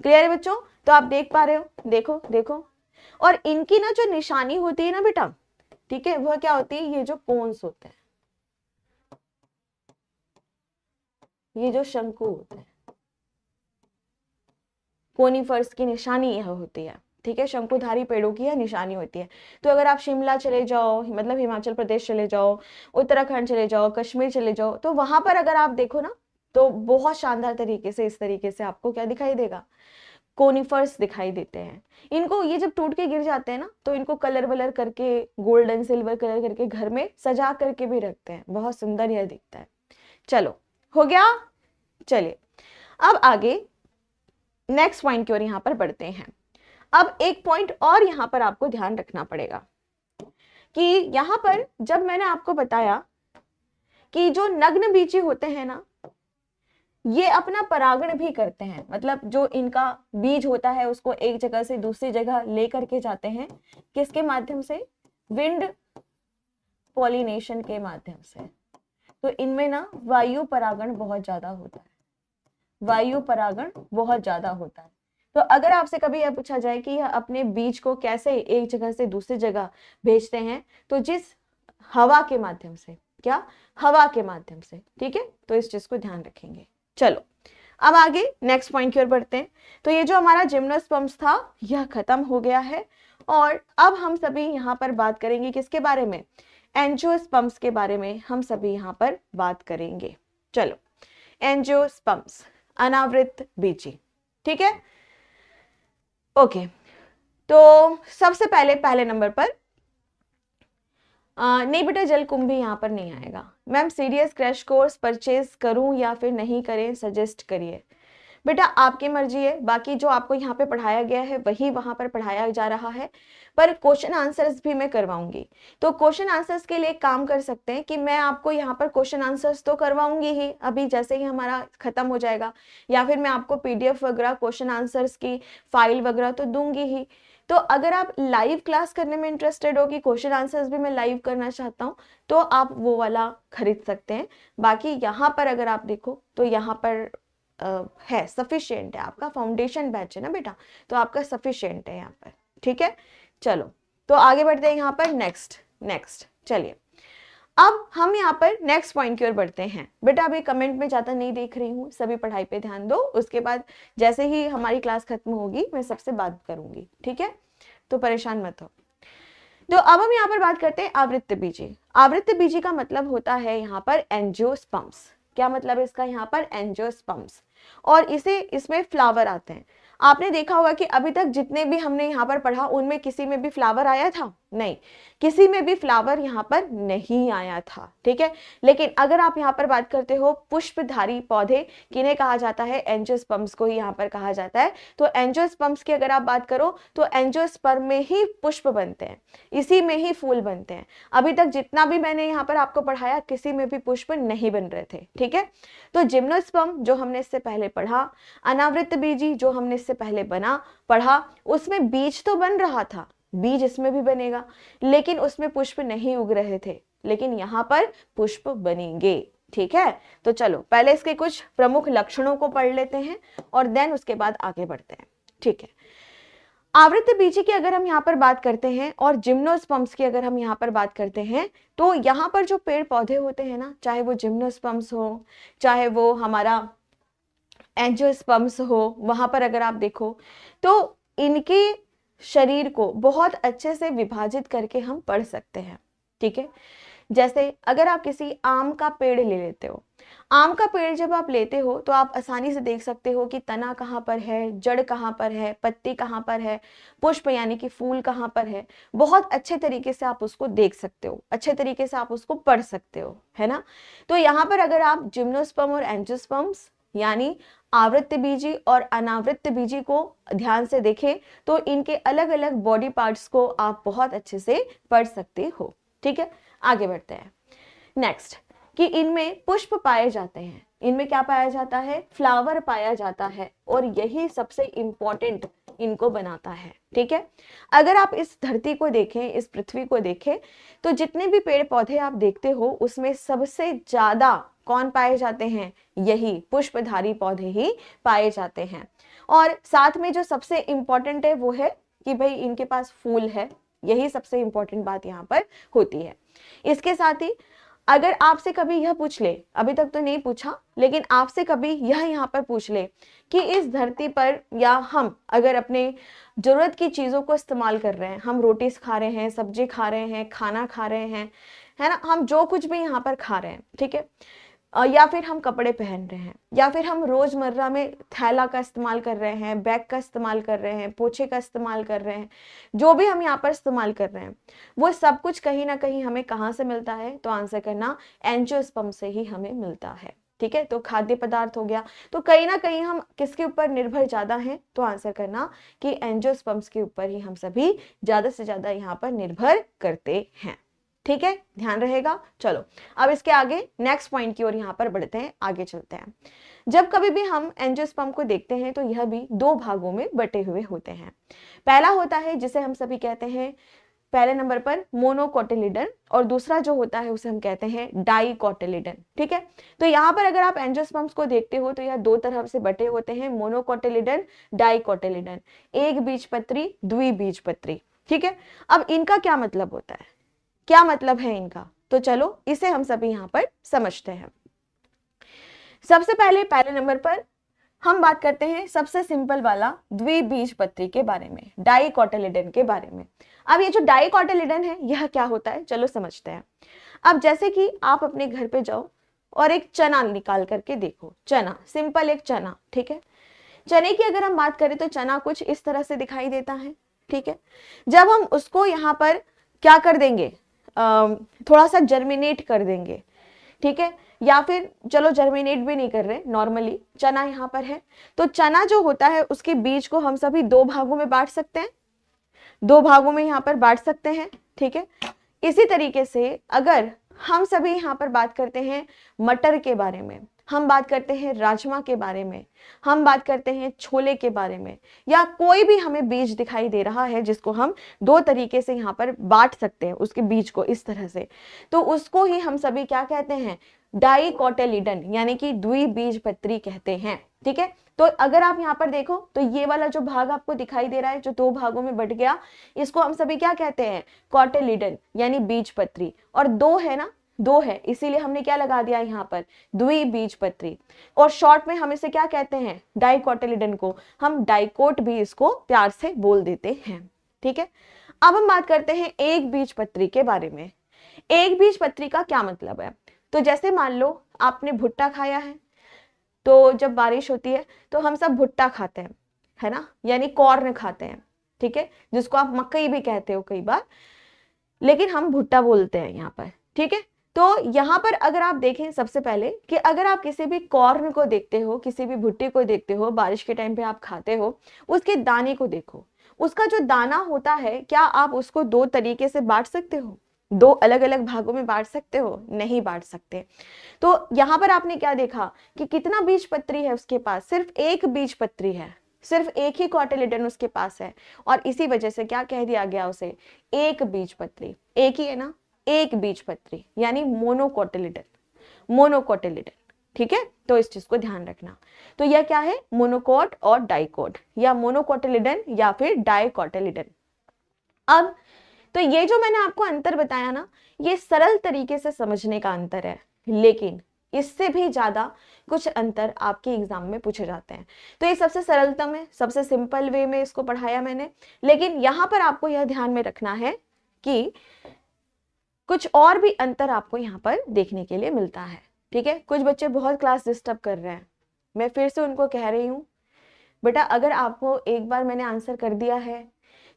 Speaker 1: क्लियर है बच्चों, तो आप देख पा रहे हो, देखो देखो। और इनकी ना जो निशानी होती है ना बेटा, ठीक है, वह क्या होती है, ये जो कोन्स होते हैं, ये जो शंकु होते हैं, कोनिफर्स की निशानी यह होती है। ठीक है, शंकुधारी पेड़ों की यह निशानी होती है। तो अगर आप शिमला चले जाओ, मतलब हिमाचल प्रदेश चले जाओ, उत्तराखंड चले जाओ, कश्मीर चले जाओ, तो वहां पर अगर आप देखो ना तो बहुत शानदार तरीके से इस तरीके से आपको क्या दिखाई देगा, कोनिफर्स दिखाई देते हैं। इनको ये जब टूट के गिर जाते हैं ना तो इनको कलर वलर करके, गोल्डन सिल्वर कलर करके घर में सजा करके भी रखते हैं, बहुत सुंदर यह दिखता है। चलो हो गया। चलिए अब आगे नेक्स्ट पॉइंट की ओर यहाँ पर बढ़ते हैं। अब एक पॉइंट और यहाँ पर आपको ध्यान रखना पड़ेगा कि यहाँ पर जब मैंने आपको बताया कि जो नग्न बीजी होते हैं ना, ये अपना परागण भी करते हैं, मतलब जो इनका बीज होता है उसको एक जगह से दूसरी जगह लेकर के जाते हैं, किसके माध्यम से? विंड पॉलिनेशन के माध्यम से। तो इनमें ना वायु परागण बहुत ज्यादा होता है, वायु परागण बहुत ज्यादा होता है। तो अगर आपसे कभी यह पूछा जाए कि यह अपने बीज को कैसे एक जगह से दूसरी जगह भेजते हैं, तो जिस हवा के माध्यम से, क्या? हवा के माध्यम से, ठीक है। तो इस चीज को ध्यान रखेंगे। चलो अब आगे नेक्स्ट पॉइंट की ओर बढ़ते हैं। तो ये जो हमारा जिम्नोस्पर्म्स था यह खत्म हो गया है, और अब हम सभी यहाँ पर बात करेंगे किसके बारे में? एंजियोस्पर्म्स के बारे में हम सभी यहाँ पर बात करेंगे। चलो एंजियोस्पर्म्स, अनावृत बीजी, ठीक है। ओके, तो सबसे पहले नंबर पर नहीं बेटा जलकुंभी यहाँ पर नहीं आएगा। Ma'am CDS crash course purchase करूं या फिर नहीं करें, सजेस्ट करिए। बेटा आपकी मर्जी है, बाकी जो आपको यहाँ पे पढ़ाया गया है वही वहां पर पढ़ाया जा रहा है, पर क्वेश्चन आंसर्स भी मैं करवाऊंगी। तो क्वेश्चन आंसर्स के लिए काम कर सकते हैं कि मैं आपको यहाँ पर क्वेश्चन आंसर्स तो करवाऊंगी ही अभी जैसे ही हमारा खत्म हो जाएगा, या फिर मैं आपको पीडीएफ वगैरह क्वेश्चन आंसर्स की फाइल वगैरह तो दूंगी ही। तो अगर आप लाइव क्लास करने में इंटरेस्टेड हो कि क्वेश्चन आंसर्स भी मैं लाइव करना चाहता हूँ, तो आप वो वाला खरीद सकते हैं। बाकी यहाँ पर अगर आप देखो तो यहाँ पर है, सफिशिएंट है, आपका फाउंडेशन बैच है ना बेटा, तो आपका सफिशिएंट है यहाँ पर, ठीक है। चलो तो आगे बढ़ते हैं यहाँ पर नेक्स्ट चलिए अब हम यहाँ पर नेक्स्ट पॉइंट की ओर बढ़ते हैं। बेटा अभी कमेंट में ज्यादा नहीं देख रही हूँ, सभी पढ़ाई पे ध्यान दो, उसके बाद जैसे ही हमारी क्लास खत्म होगी मैं सबसे बात करूंगी, ठीक है, तो परेशान मत हो। तो अब हम यहाँ पर बात करते हैं आवृत्त बीजी। आवृत्त बीजी का मतलब होता है यहाँ पर एंजियोस्पर्म्स। क्या मतलब है इसका? यहाँ पर एंजियोस्पर्म्स, और इसमें फ्लावर आते हैं। आपने देखा होगा कि अभी तक जितने भी हमने यहाँ पर पढ़ा उनमें किसी में भी फ्लावर आया था? नहीं, किसी में भी फ्लावर यहाँ पर नहीं आया था, ठीक है। लेकिन अगर आप यहाँ पर बात करते हो पुष्पधारी पौधे किन्हें कहा जाता है? एंजियोस्पर्म्स को ही यहाँ पर कहा जाता है। तो एंजियोस्पर्म्स की अगर आप बात करो तो एंजियोस्पर्म में ही पुष्प बनते हैं, इसी में ही फूल बनते हैं। अभी तक जितना भी मैंने यहाँ पर आपको पढ़ाया किसी में भी पुष्प नहीं बन रहे थे, ठीक है। तो जिम्नोस्पर्म जो हमने इससे पहले पढ़ा, अनावृत बीजी जो हमने इससे पहले पढ़ा, उसमें बीज तो बन रहा था, बीज इसमें भी बनेगा, लेकिन उसमें पुष्प नहीं उग रहे थे, लेकिन यहाँ पर पुष्प बनेंगे, ठीक है। तो चलो पहले इसके कुछ प्रमुख लक्षणों को पढ़ लेते हैं और देन उसके बाद आगे बढ़ते हैं, ठीक है। आवृत्त बीजी की अगर हम यहाँ पर बात करते हैं और जिम्नोस्पर्म्स की अगर हम यहाँ पर बात करते हैं, तो यहाँ पर जो पेड़ पौधे होते हैं ना, चाहे वो जिम्नोस्पर्म्स हो चाहे वो हमारा एंजियोस्पर्म्स हो, वहां पर अगर आप देखो तो इनके शरीर को बहुत अच्छे से विभाजित करके हम पढ़ सकते हैं, ठीक है। जैसे अगर आप किसी आम का पेड़ ले लेते हो, आम का पेड़ जब आप लेते हो तो आप आसानी से देख सकते हो कि तना कहाँ पर है, जड़ कहाँ पर है, पत्ती कहाँ पर है, पुष्प यानी कि फूल कहाँ पर है। बहुत अच्छे तरीके से आप उसको देख सकते हो, अच्छे तरीके से आप उसको पढ़ सकते हो, है ना। तो यहाँ पर अगर आप जिम्नोस्पर्म और एंजियोस्पर्म्स यानी आवृत्त बीजी और अनावृत्त बीजी को ध्यान से देखें तो इनके अलग अलग बॉडी पार्ट्स को आप बहुत अच्छे से पढ़ सकते हो, ठीक है। आगे बढ़ते हैं नेक्स्ट कि इनमें पुष्प पाए जाते हैं। इनमें क्या पाया जाता है? फ्लावर पाया जाता है, और यही सबसे इंपॉर्टेंट इनको बनाता है, ठीक है। अगर आप इस धरती को देखें, इस पृथ्वी को देखें, तो जितने भी पेड़ पौधे आप देखते हो उसमें सबसे ज्यादा कौन पाए जाते हैं? यही पुष्पधारी पौधे ही पाए जाते हैं। और साथ में जो सबसे इंपॉर्टेंट है वो है कि भाई इनके पास फूल है, यही सबसे इंपॉर्टेंट बात यहाँ पर होती है। इसके साथ ही अगर आपसे कभी यह पूछ ले, अभी तक तो नहीं पूछा, लेकिन आपसे कभी यह यहाँ पर पूछ ले कि इस धरती पर या हम अगर अपने जरूरत की चीजों को इस्तेमाल कर रहे हैं, हम रोटी खा रहे हैं, सब्जी खा रहे हैं, खाना खा रहे हैं, है ना, हम जो कुछ भी यहाँ पर खा रहे हैं, ठीक है, या फिर हम कपड़े पहन रहे हैं, या फिर हम रोजमर्रा में थैला का इस्तेमाल कर रहे हैं, बैग का इस्तेमाल कर रहे हैं, पोछे का इस्तेमाल कर रहे हैं, जो भी हम यहाँ पर इस्तेमाल कर रहे हैं वो सब कुछ कहीं ना कहीं हमें कहाँ से मिलता है? तो आंसर करना एंजियोस्पर्म से ही हमें मिलता है। ठीक है, तो खाद्य पदार्थ हो गया, तो कहीं ना कहीं हम किसके ऊपर निर्भर ज्यादा हैं? तो आंसर करना कि एंजियोस्पर्म्स के ऊपर ही हम सभी ज्यादा से ज्यादा यहाँ पर निर्भर करते हैं। ठीक है, ध्यान रहेगा। चलो अब इसके आगे नेक्स्ट पॉइंट की ओर यहाँ पर बढ़ते हैं, आगे चलते हैं। जब कभी भी हम एंजियोस्पर्म को देखते हैं तो यह भी दो भागों में बटे हुए होते हैं। पहला होता है जिसे हम सभी कहते हैं पहले नंबर पर मोनोकोटिलिडन, और दूसरा जो होता है उसे हम कहते हैं डाइकोटिलिडन। ठीक है, तो यहाँ पर अगर आप एंजियोस्पर्म्स को देखते हो तो यह दो तरह से बटे होते हैं, मोनोकोटिलिडन, डाइकोटिलिडन, एक बीजपत्री, द्विबीजपत्री। ठीक है, अब इनका क्या मतलब होता है, क्या मतलब है इनका? तो चलो इसे हम सभी यहाँ पर समझते हैं। सबसे पहले नंबर पर हम बात करते हैं सबसे सिंपल वाला द्विबीजपत्री के बारे में, डाइकोटिलिडन के बारे में। अब ये जो डाइकोटिलिडन है यह क्या होता है, चलो समझते हैं। अब जैसे कि आप अपने घर पे जाओ और एक चना निकाल करके देखो, चना, सिंपल एक चना। ठीक है, चने की अगर हम बात करें तो चना कुछ इस तरह से दिखाई देता है। ठीक है, जब हम उसको यहाँ पर क्या कर देंगे, थोड़ा सा जर्मिनेट कर देंगे। ठीक है, या फिर चलो जर्मिनेट भी नहीं कर रहे, नॉर्मली चना यहाँ पर है, तो चना जो होता है उसके बीज को हम सभी दो भागों में बांट सकते हैं, दो भागों में यहाँ पर बांट सकते हैं। ठीक है, इसी तरीके से अगर हम सभी यहाँ पर बात करते हैं मटर के बारे में, हम बात करते हैं राजमा के बारे में, हम बात करते हैं छोले के बारे में, या कोई भी हमें बीज दिखाई दे रहा है जिसको हम दो तरीके से यहाँ पर बांट सकते हैं उसके बीज को इस तरह से, तो उसको ही हम सभी क्या कहते हैं? डाइकोटिलिडन, यानी कि द्विबीजपत्री कहते हैं। ठीक है, तो अगर आप यहाँ पर देखो तो ये वाला जो भाग आपको दिखाई दे रहा है जो दो भागों में बट गया, इसको हम सभी क्या कहते हैं? कोटिलिडन, यानी बीजपत्री। और दो है ना, दो है, इसीलिए हमने क्या लगा दिया यहाँ पर? द्विबीजपत्री। और शॉर्ट में हम इसे क्या कहते हैं? डाइकोटिलिडन को हम डाइकोट भी इसको प्यार से बोल देते हैं। ठीक है, अब हम बात करते हैं एक बीजपत्री के बारे में। एक बीजपत्री का क्या मतलब है? तो जैसे मान लो आपने भुट्टा खाया है, तो जब बारिश होती है तो हम सब भुट्टा खाते हैं, है ना, यानी कॉर्न खाते हैं। ठीक है, जिसको आप मकई भी कहते हो कई बार, लेकिन हम भुट्टा बोलते हैं यहाँ पर। ठीक है, तो यहाँ पर अगर आप देखें सबसे पहले कि अगर आप किसी भी कॉर्न को देखते हो, किसी भी भुट्टे को देखते हो, बारिश के टाइम पे आप खाते हो, उसके दाने को देखो, उसका जो दाना होता है क्या आप उसको दो तरीके से बांट सकते हो? दो अलग अलग भागों में बांट सकते हो? नहीं बांट सकते। तो यहाँ पर आपने क्या देखा कि कितना बीजपत्री है उसके पास? सिर्फ एक बीजपत्री है, सिर्फ एक ही कोटिलिडन उसके पास है, और इसी वजह से क्या कह दिया गया उसे? एक बीजपत्री। एक ही है ना, एक बीजपत्री, यानी मोनोकोटिलिडन, मोनोकोटिलिडन। ठीक है, तो इस चीज को ध्यान रखना। तो यह क्या है? मोनोकोट और डाइकोट, या मोनोकोटिलिडन या फिर डाइकोटिलिडन। अब तो ये जो मैंने आपको अंतर बताया ना, ये सरल तरीके से समझने का अंतर है, लेकिन इससे भी ज्यादा कुछ अंतर आपके एग्जाम में पूछे जाते हैं। तो ये सबसे सरलतम है, सबसे सिंपल वे में इसको पढ़ाया मैंने, लेकिन यहाँ पर आपको यह ध्यान में रखना है कि कुछ और भी अंतर आपको यहाँ पर देखने के लिए मिलता है। ठीक है, कुछ बच्चे बहुत क्लास डिस्टर्ब कर रहे हैं, मैं फिर से उनको कह रही हूँ, बेटा अगर आपको एक बार मैंने आंसर कर दिया है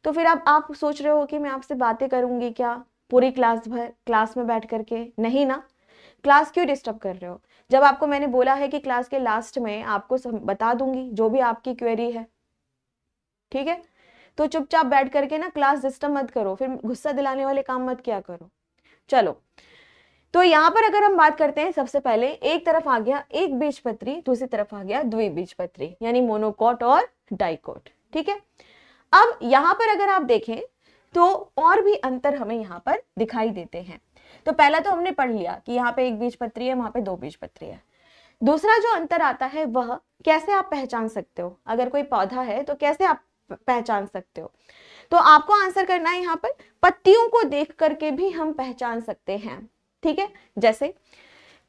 Speaker 1: तो फिर आप सोच रहे हो कि मैं आपसे बातें करूंगी क्या पूरी क्लास भर, क्लास में बैठ करके? नहीं ना, क्लास क्यों डिस्टर्ब कर रहे हो? जब आपको मैंने बोला है कि क्लास के लास्ट में आपको बता दूंगी जो भी आपकी क्वेरी है। ठीक है, तो चुपचाप बैठ करके ना क्लास डिस्टर्ब मत करो, फिर गुस्सा दिलाने वाले काम मत किया करो। चलो, तो यहाँ पर अगर हम बात करते हैं, सबसे पहले एक तरफ आ गया एक बीजपत्री, दूसरी तरफ आ गया द्विबीजपत्री, यानी मोनोकोट और डाइकोट। ठीक है, अब यहाँ पर अगर आप देखें तो और भी अंतर हमें यहाँ पर दिखाई देते हैं। तो पहला तो हमने पढ़ लिया कि यहाँ पे एक बीजपत्री है, वहां पे दो बीजपत्री है। दूसरा जो अंतर आता है वह कैसे आप पहचान सकते हो, अगर कोई पौधा है तो कैसे आप पहचान सकते हो? तो आपको आंसर करना है यहाँ पर, पत्तियों को देख करके भी हम पहचान सकते हैं। ठीक है, जैसे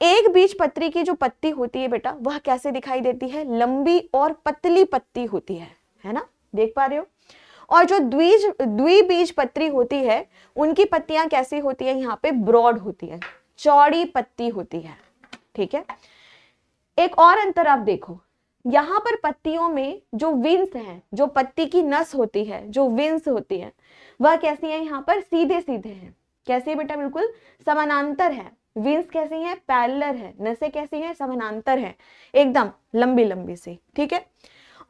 Speaker 1: एक बीजपत्री की जो पत्ती होती है बेटा, वह कैसे दिखाई देती है? लंबी और पतली पत्ती होती है ना, देख पा रहे हो? और जो द्विबीजपत्री होती है उनकी पत्तियां कैसी होती है? यहाँ पे ब्रॉड होती है, चौड़ी पत्ती होती है। ठीक है। एक और अंतर आप देखो, यहाँ पर पत्तियों में जो विंस है, जो पत्ती की नस होती है, जो विंस होती है, वह कैसी है, यहाँ पर सीधे सीधे हैं। कैसे बेटा, बिल्कुल समानांतर है। विंस कैसी है, पैरेलल है। नसें कैसी है, समानांतर है, एकदम लंबी लंबी सी, ठीक है।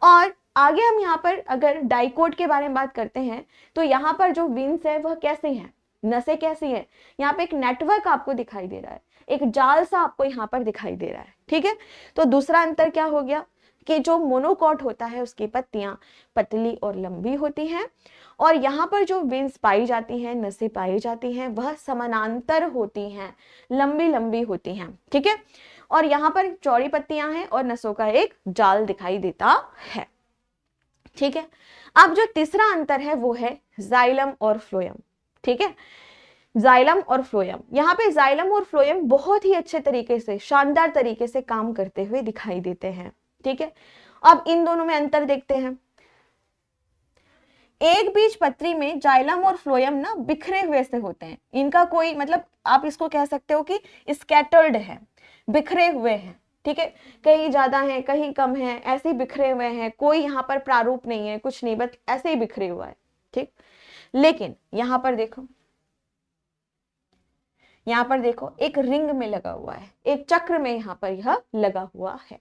Speaker 1: और आगे हम यहाँ पर अगर डाइकोट के बारे में बात करते हैं तो यहाँ पर जो विंस है वह कैसी है, नसें कैसी है, यहाँ पे एक नेटवर्क आपको दिखाई दे रहा है, एक जाल सा आपको यहाँ पर दिखाई दे रहा है, ठीक है। तो दूसरा अंतर क्या हो गया कि जो मोनोकॉट होता है उसकी पत्तियां पतली और लंबी होती हैं, और यहाँ पर जो विंस पाई जाती हैं, नसें पाई जाती हैं, वह समानांतर होती हैं, लंबी लंबी होती हैं, ठीक है। और यहाँ पर चौड़ी पत्तियां हैं और नसों का एक जाल दिखाई देता है, ठीक है। अब जो तीसरा अंतर है वो है जाइलम और फ्लोएम, ठीक है। जाइलम और फ्लोएम, यहाँ पे जाइलम और फ्लोएम बहुत ही अच्छे तरीके से, शानदार तरीके से काम करते हुए दिखाई देते हैं, ठीक है। अब इन दोनों में अंतर देखते हैं। एक बीज पत्री में जाइलम और फ्लोएम ना बिखरे हुए से होते हैं, इनका कोई मतलब आप इसको कह सकते हो कि स्कैटर्ड है, बिखरे हुए हैं, ठीक है। कहीं ज्यादा है, कहीं कम है, ऐसे ही बिखरे हुए हैं, कोई यहाँ पर प्रारूप नहीं है, कुछ नहीं, बस ऐसे ही बिखरे हुआ है, ठीक। लेकिन यहाँ पर देखो, यहाँ पर देखो एक रिंग में लगा हुआ है, एक चक्र में यहाँ पर यह लगा हुआ है,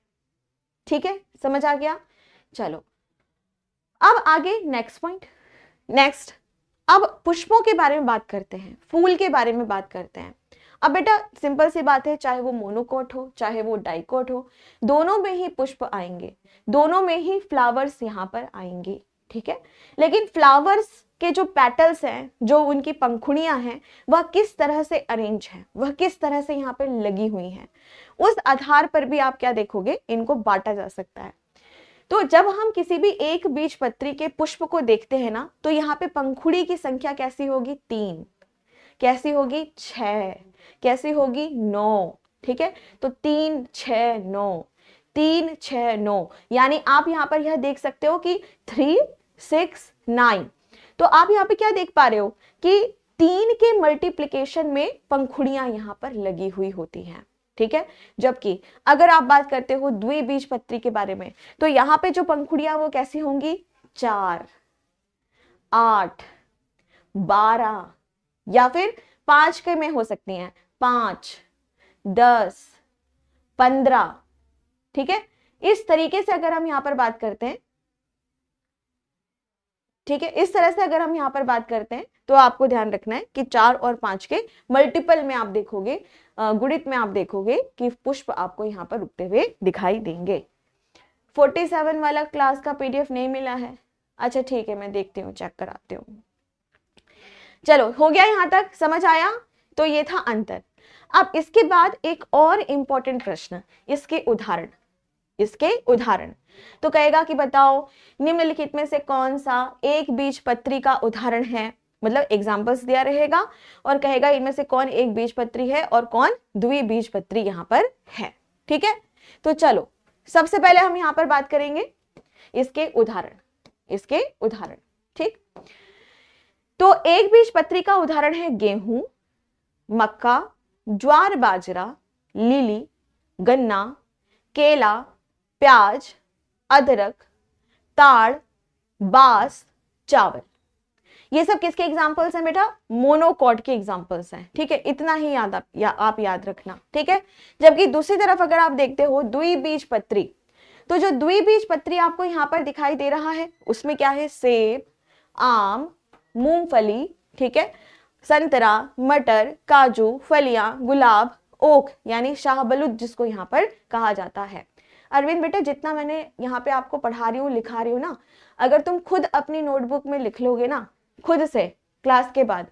Speaker 1: ठीक है, समझ आ गया। चलो अब आगे नेक्स्ट पॉइंट। नेक्स्ट अब पुष्पों के बारे में बात करते हैं, फूल के बारे में बात करते हैं। अब बेटा सिंपल सी बात है, चाहे वो मोनोकोट हो चाहे वो डाइकोट हो, दोनों में ही पुष्प आएंगे, दोनों में ही फ्लावर्स यहाँ पर आएंगे, ठीक है। लेकिन फ्लावर्स के जो पेटल्स हैं, जो उनकी पंखुड़ियां हैं, वह किस तरह से अरेंज है, वह किस तरह से यहाँ पर लगी हुई हैं, उस आधार पर भी आप क्या देखोगे, इनको बांटा जा सकता है। तो जब हम किसी भी एक बीजपत्री के पुष्प को देखते हैं ना, तो यहाँ पे पंखुड़ी की संख्या कैसी होगी, 3, कैसी होगी, 6, कैसी होगी, 9, ठीक है। तो 3 6 9, 3 6 9, यानी आप यहाँ पर यह देख सकते हो कि 3 6 9। तो आप यहाँ पे क्या देख पा रहे हो कि 3 के मल्टीप्लिकेशन में पंखुड़ियां यहाँ पर लगी हुई होती हैं, ठीक है। जबकि अगर आप बात करते हो द्विबीजपत्री के बारे में, तो यहाँ पे जो पंखुड़ियां वो कैसी होंगी, 4 8 12, या फिर 5 के में हो सकती हैं, 5 10 15, ठीक है। इस तरीके से अगर हम यहाँ पर बात करते हैं, ठीक है, इस तरह से अगर हम यहाँ पर बात करते हैं, तो आपको ध्यान रखना है कि 4 और 5 के मल्टीपल में आप देखोगे, गुणित में आप देखोगे कि पुष्प आपको यहाँ पर रुकते हुए दिखाई देंगे। 47 वाला क्लास का पीडीएफ नहीं मिला है, अच्छा ठीक है, मैं देखती हूँ, चेक कराती हूँ। चलो हो गया, यहाँ तक समझ आया। तो ये था अंतर। अब इसके बाद एक और इंपॉर्टेंट प्रश्न, इसके उदाहरण, इसके उदाहरण। तो कहेगा कि बताओ निम्नलिखित में से कौन सा एक बीजपत्री का उदाहरण है, मतलब एग्जांपल्स दिया रहेगा और कहेगा इनमें से कौन एक बीजपत्री है और कौन द्विबीजपत्री यहाँ पर है, ठीक है। तो चलो सबसे पहले हम यहाँ पर बात करेंगे इसके उदाहरण, इसके उदाहरण, ठीक। तो एक बीजपत्री का उदाहरण है गेहूं, मक्का, ज्वार बाजरा, लिली, गन्ना, केला, प्याज, अदरक, ताड़, बांस, चावल। ये सब किसके एग्जाम्पल्स हैं बेटा, मोनोकॉट के एग्जाम्पल्स हैं, ठीक है। इतना ही आप याद रखना, ठीक है। जबकि दूसरी तरफ अगर आप देखते हो द्विबीजपत्री, तो जो द्विबीजपत्री आपको यहाँ पर दिखाई दे रहा है उसमें क्या है, सेब, आम, मूंगफली, ठीक है, संतरा, मटर, काजू, फलियां, गुलाब, ओक यानी शाहबलूत जिसको यहाँ पर कहा जाता है। अरविंद बेटा जितना मैंने यहाँ पे आपको पढ़ा रही हूँ, लिखा रही हूँ ना, अगर तुम खुद अपनी नोटबुक में लिख लोगे ना, खुद से क्लास के बाद,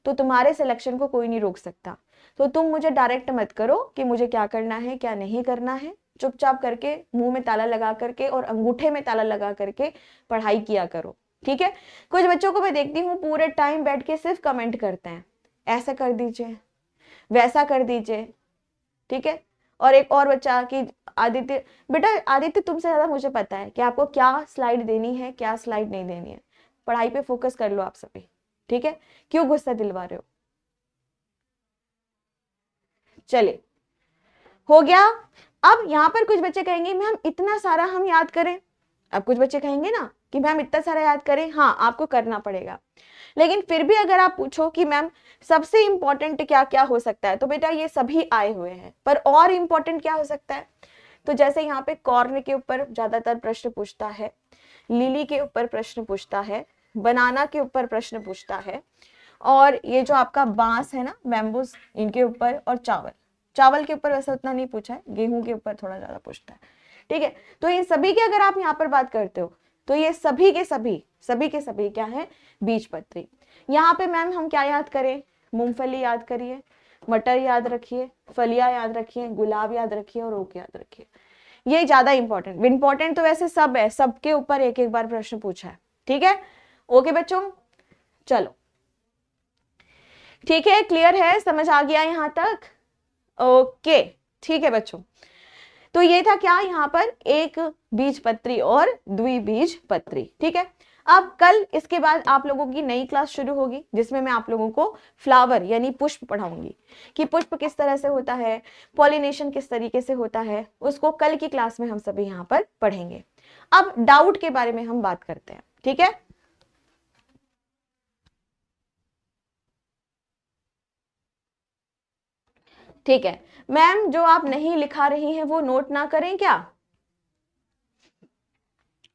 Speaker 1: तो तुम्हारे सिलेक्शन को कोई नहीं रोक सकता। तो तुम मुझे डायरेक्ट मत करो कि मुझे क्या करना है क्या नहीं करना है, चुपचाप करके मुंह में ताला लगा करके और अंगूठे में ताला लगा करके पढ़ाई किया करो, ठीक है। कुछ बच्चों को मैं देखती हूँ पूरे टाइम बैठ के सिर्फ कमेंट करते हैं, ऐसा कर दीजिए, वैसा कर दीजिए, ठीक है। और एक और बच्चा कि आदित्य, बेटा आदित्य तुमसे ज्यादा मुझे पता है कि आपको क्या स्लाइड देनी है क्या स्लाइड नहीं देनी है। पढ़ाई पे फोकस कर लो आप सभी, ठीक है। क्यों गुस्सा दिलवा रहे हो। चलिए हो गया। अब यहाँ पर कुछ बच्चे कहेंगे मैम इतना सारा हम याद करें, अब कुछ बच्चे कहेंगे ना कि मैम इतना सारा याद करें, हाँ आपको करना पड़ेगा, लेकिन फिर भी अगर आप पूछो कि मैम सबसे इंपॉर्टेंट क्या क्या हो सकता है, तो बेटा ये सभी आए हुए हैं, पर और इंपॉर्टेंट क्या हो सकता है, तो जैसे यहाँ पे कॉर्न के ऊपर ज्यादातर प्रश्न पूछता है, लिली के ऊपर प्रश्न पूछता है, बनाना के ऊपर प्रश्न पूछता है, और ये जो आपका बांस है ना, बैम्बूस, इनके ऊपर, और चावल, चावल के ऊपर वैसे उतना नहीं पूछा है, गेहूं के ऊपर थोड़ा ज्यादा पूछता है। ठीक है, तो इन सभी की अगर आप यहाँ पर बात करते हो तो ये सभी के सभी क्या है, बीजपत्री। यहाँ पे मैम हम क्या याद करें, मूंगफली याद करिए, मटर याद रखिए, फलिया याद रखिए, गुलाब याद रखिए, और ओक याद रखिए। ये ज्यादा इंपॉर्टेंट तो वैसे सब है, सबके ऊपर एक एक बार प्रश्न पूछा है। ठीक है, ओके बच्चों, चलो ठीक है, क्लियर है, समझ आ गया यहाँ तक? ओके ठीक है बच्चों, तो ये था क्या यहाँ पर, एक बीजपत्री और द्विबीजपत्री। ठीक है, अब कल इसके बाद आप लोगों की नई क्लास शुरू होगी, जिसमें मैं आप लोगों को फ्लावर यानी पुष्प पढ़ाऊंगी, कि पुष्प किस तरह से होता है, पॉलिनेशन किस तरीके से होता है, उसको कल की क्लास में हम सभी यहाँ पर पढ़ेंगे। अब डाउट के बारे में हम बात करते हैं। ठीक है, ठीक है मैम, जो आप नहीं लिखा रही हैं वो नोट ना करें क्या?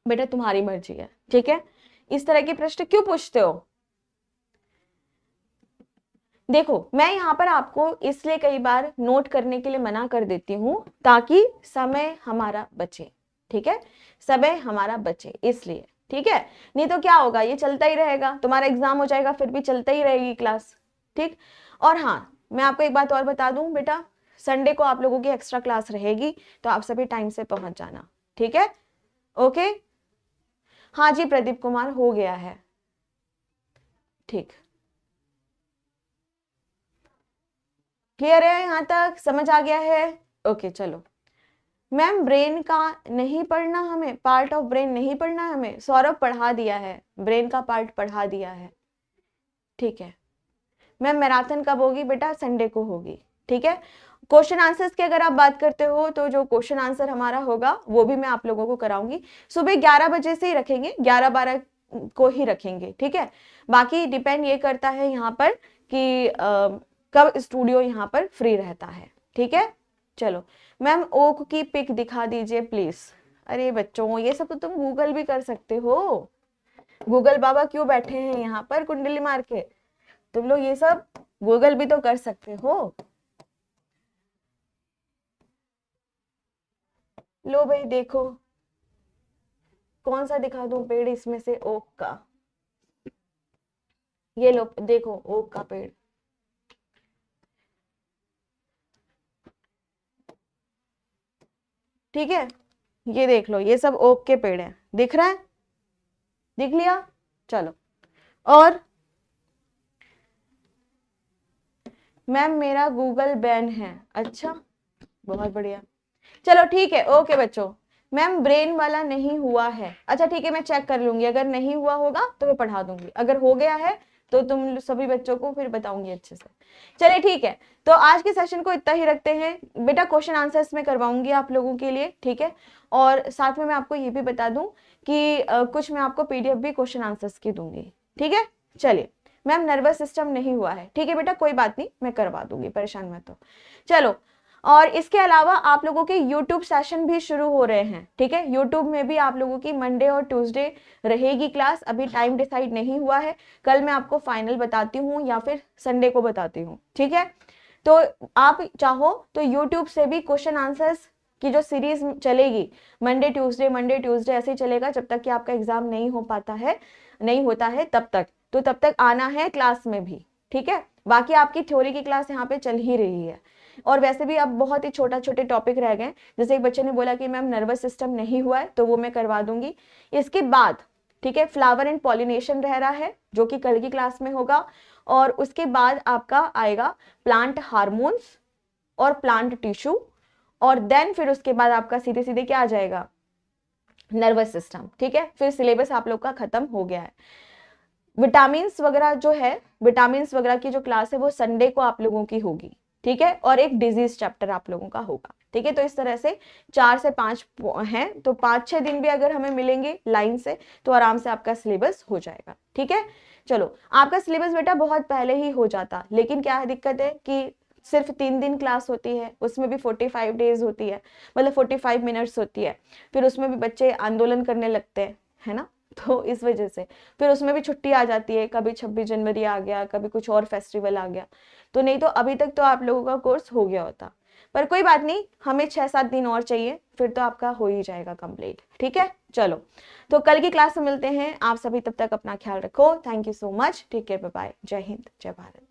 Speaker 1: बेटा तुम्हारी मर्जी है। ठीक है, इस तरह के प्रश्न क्यों पूछते हो? देखो मैं यहाँ पर आपको इसलिए कई बार नोट करने के लिए मना कर देती हूँ ताकि समय हमारा बचे। ठीक है, समय हमारा बचे इसलिए। ठीक है, नहीं तो क्या होगा, ये चलता ही रहेगा, तुम्हारा एग्जाम हो जाएगा फिर भी चलता ही रहेगी क्लास। ठीक, और हाँ मैं आपको एक बात और बता दूं बेटा, संडे को आप लोगों की एक्स्ट्रा क्लास रहेगी, तो आप सभी टाइम से पहुंच जाना। ठीक है, ओके, हाँ जी प्रदीप कुमार, हो गया है। ठीक, क्लियर है, यहाँ तक समझ आ गया है? ओके चलो मैम, ब्रेन का नहीं पढ़ना हमें, पार्ट ऑफ ब्रेन नहीं पढ़ना हमें, सौरभ पढ़ा दिया है, ब्रेन का पार्ट पढ़ा दिया है। ठीक है मैम, मैराथन कब होगी बेटा? संडे को होगी। ठीक है, क्वेश्चन आंसर्स की अगर आप बात करते हो तो जो क्वेश्चन आंसर हमारा होगा वो भी मैं आप लोगों को कराऊंगी, सुबह 11 बजे से ही रखेंगे, 11-12 को ही रखेंगे। ठीक है, बाकी डिपेंड ये करता है यहाँ पर कि कब स्टूडियो यहाँ पर फ्री रहता है। ठीक है, चलो मैम ओक की पिक दिखा दीजिए प्लीज। अरे बच्चों ये सब तो तुम गूगल भी कर सकते हो, गूगल बाबा क्यों बैठे हैं यहाँ पर कुंडली मार के, तुम लोग ये सब गूगल भी तो कर सकते हो। लो भाई देखो, कौन सा दिखा दूं पेड़ इसमें से ओक का, ये लो देखो ओक का पेड़। ठीक है, ये देख लो, ये सब ओक के पेड़ हैं, दिख रहा है, दिख लिया? चलो, और मैम मेरा गूगल बैन है। अच्छा बहुत बढ़िया, चलो ठीक है, ओके बच्चों। मैम ब्रेन वाला नहीं हुआ है, अच्छा ठीक है मैं चेक कर लूंगी, अगर नहीं हुआ होगा तो मैं पढ़ा दूंगी, अगर हो गया है तो तुम सभी बच्चों को फिर बताऊंगी अच्छे से। चलिए ठीक है, तो आज के सेशन को इतना ही रखते हैं बेटा, क्वेश्चन आंसर्स में करवाऊंगी आप लोगों के लिए। ठीक है, और साथ में मैं आपको ये भी बता दूं कि कुछ मैं आपको पीडीएफ भी क्वेश्चन आंसर्स की दूंगी। ठीक है, चलिए मैम नर्वस सिस्टम नहीं हुआ है, ठीक है बेटा कोई बात नहीं, मैं करवा दूंगी, परेशान मत हो। चलो, और इसके अलावा आप लोगों के YouTube सेशन भी शुरू हो रहे हैं। ठीक है, YouTube में भी आप लोगों की मंडे और ट्यूसडे रहेगी क्लास, अभी टाइम डिसाइड नहीं हुआ है, कल मैं आपको फाइनल बताती हूँ या फिर संडे को बताती हूँ। ठीक है, तो आप चाहो तो YouTube से भी क्वेश्चन आंसर्स की जो सीरीज चलेगी, मंडे ट्यूसडे ऐसे ही चलेगा जब तक कि आपका एग्जाम नहीं हो पाता है, नहीं होता है तब तक, तो तब तक आना है क्लास में भी। ठीक है, बाकी आपकी थ्योरी की क्लास यहाँ पे चल ही रही है, और वैसे भी अब बहुत ही छोटे टॉपिक रह गए, जैसे एक बच्चे ने बोला कि मैम नर्वस सिस्टम नहीं हुआ है, तो वो मैं करवा दूंगी। इसके बाद ठीक है, फ्लावर एंड पॉलिनेशन रह रहा है जो कि कल की क्लास में होगा, और उसके बाद आपका आएगा प्लांट हार्मोन्स और प्लांट टिश्यू, और देन फिर उसके बाद आपका सीधे सीधे क्या आ जाएगा, नर्वस सिस्टम। ठीक है, फिर सिलेबस आप लोग का खत्म हो गया है। विटामिन्स वगैरह जो है, विटामिन्स वगैरह की जो क्लास है वो संडे को आप लोगों की होगी। ठीक है, और एक डिजीज चैप्टर आप लोगों का होगा। ठीक है, तो इस तरह से 4 से 5 हैं, तो 5-6 दिन भी अगर हमें मिलेंगे लाइन से तो आराम से आपका सिलेबस हो जाएगा। ठीक है, चलो आपका सिलेबस बेटा बहुत पहले ही हो जाता, लेकिन क्या है दिक्कत है कि सिर्फ 3 दिन क्लास होती है, उसमें भी 45 डेज होती है, मतलब 45 मिनट्स होती है, फिर उसमें भी बच्चे आंदोलन करने लगते हैं, है ना, तो इस वजह से फिर उसमें भी छुट्टी आ जाती है, कभी 26 जनवरी आ गया, कभी कुछ और फेस्टिवल आ गया, तो नहीं तो अभी तक तो आप लोगों का कोर्स हो गया होता। पर कोई बात नहीं, हमें 6-7 दिन और चाहिए, फिर तो आपका हो ही जाएगा कंप्लीट। ठीक है, चलो तो कल की क्लास में मिलते हैं। आप सभी तब तक अपना ख्याल रखो। Thank you so much. ठीक है, बाय बाय। जय हिंद, जय भारत।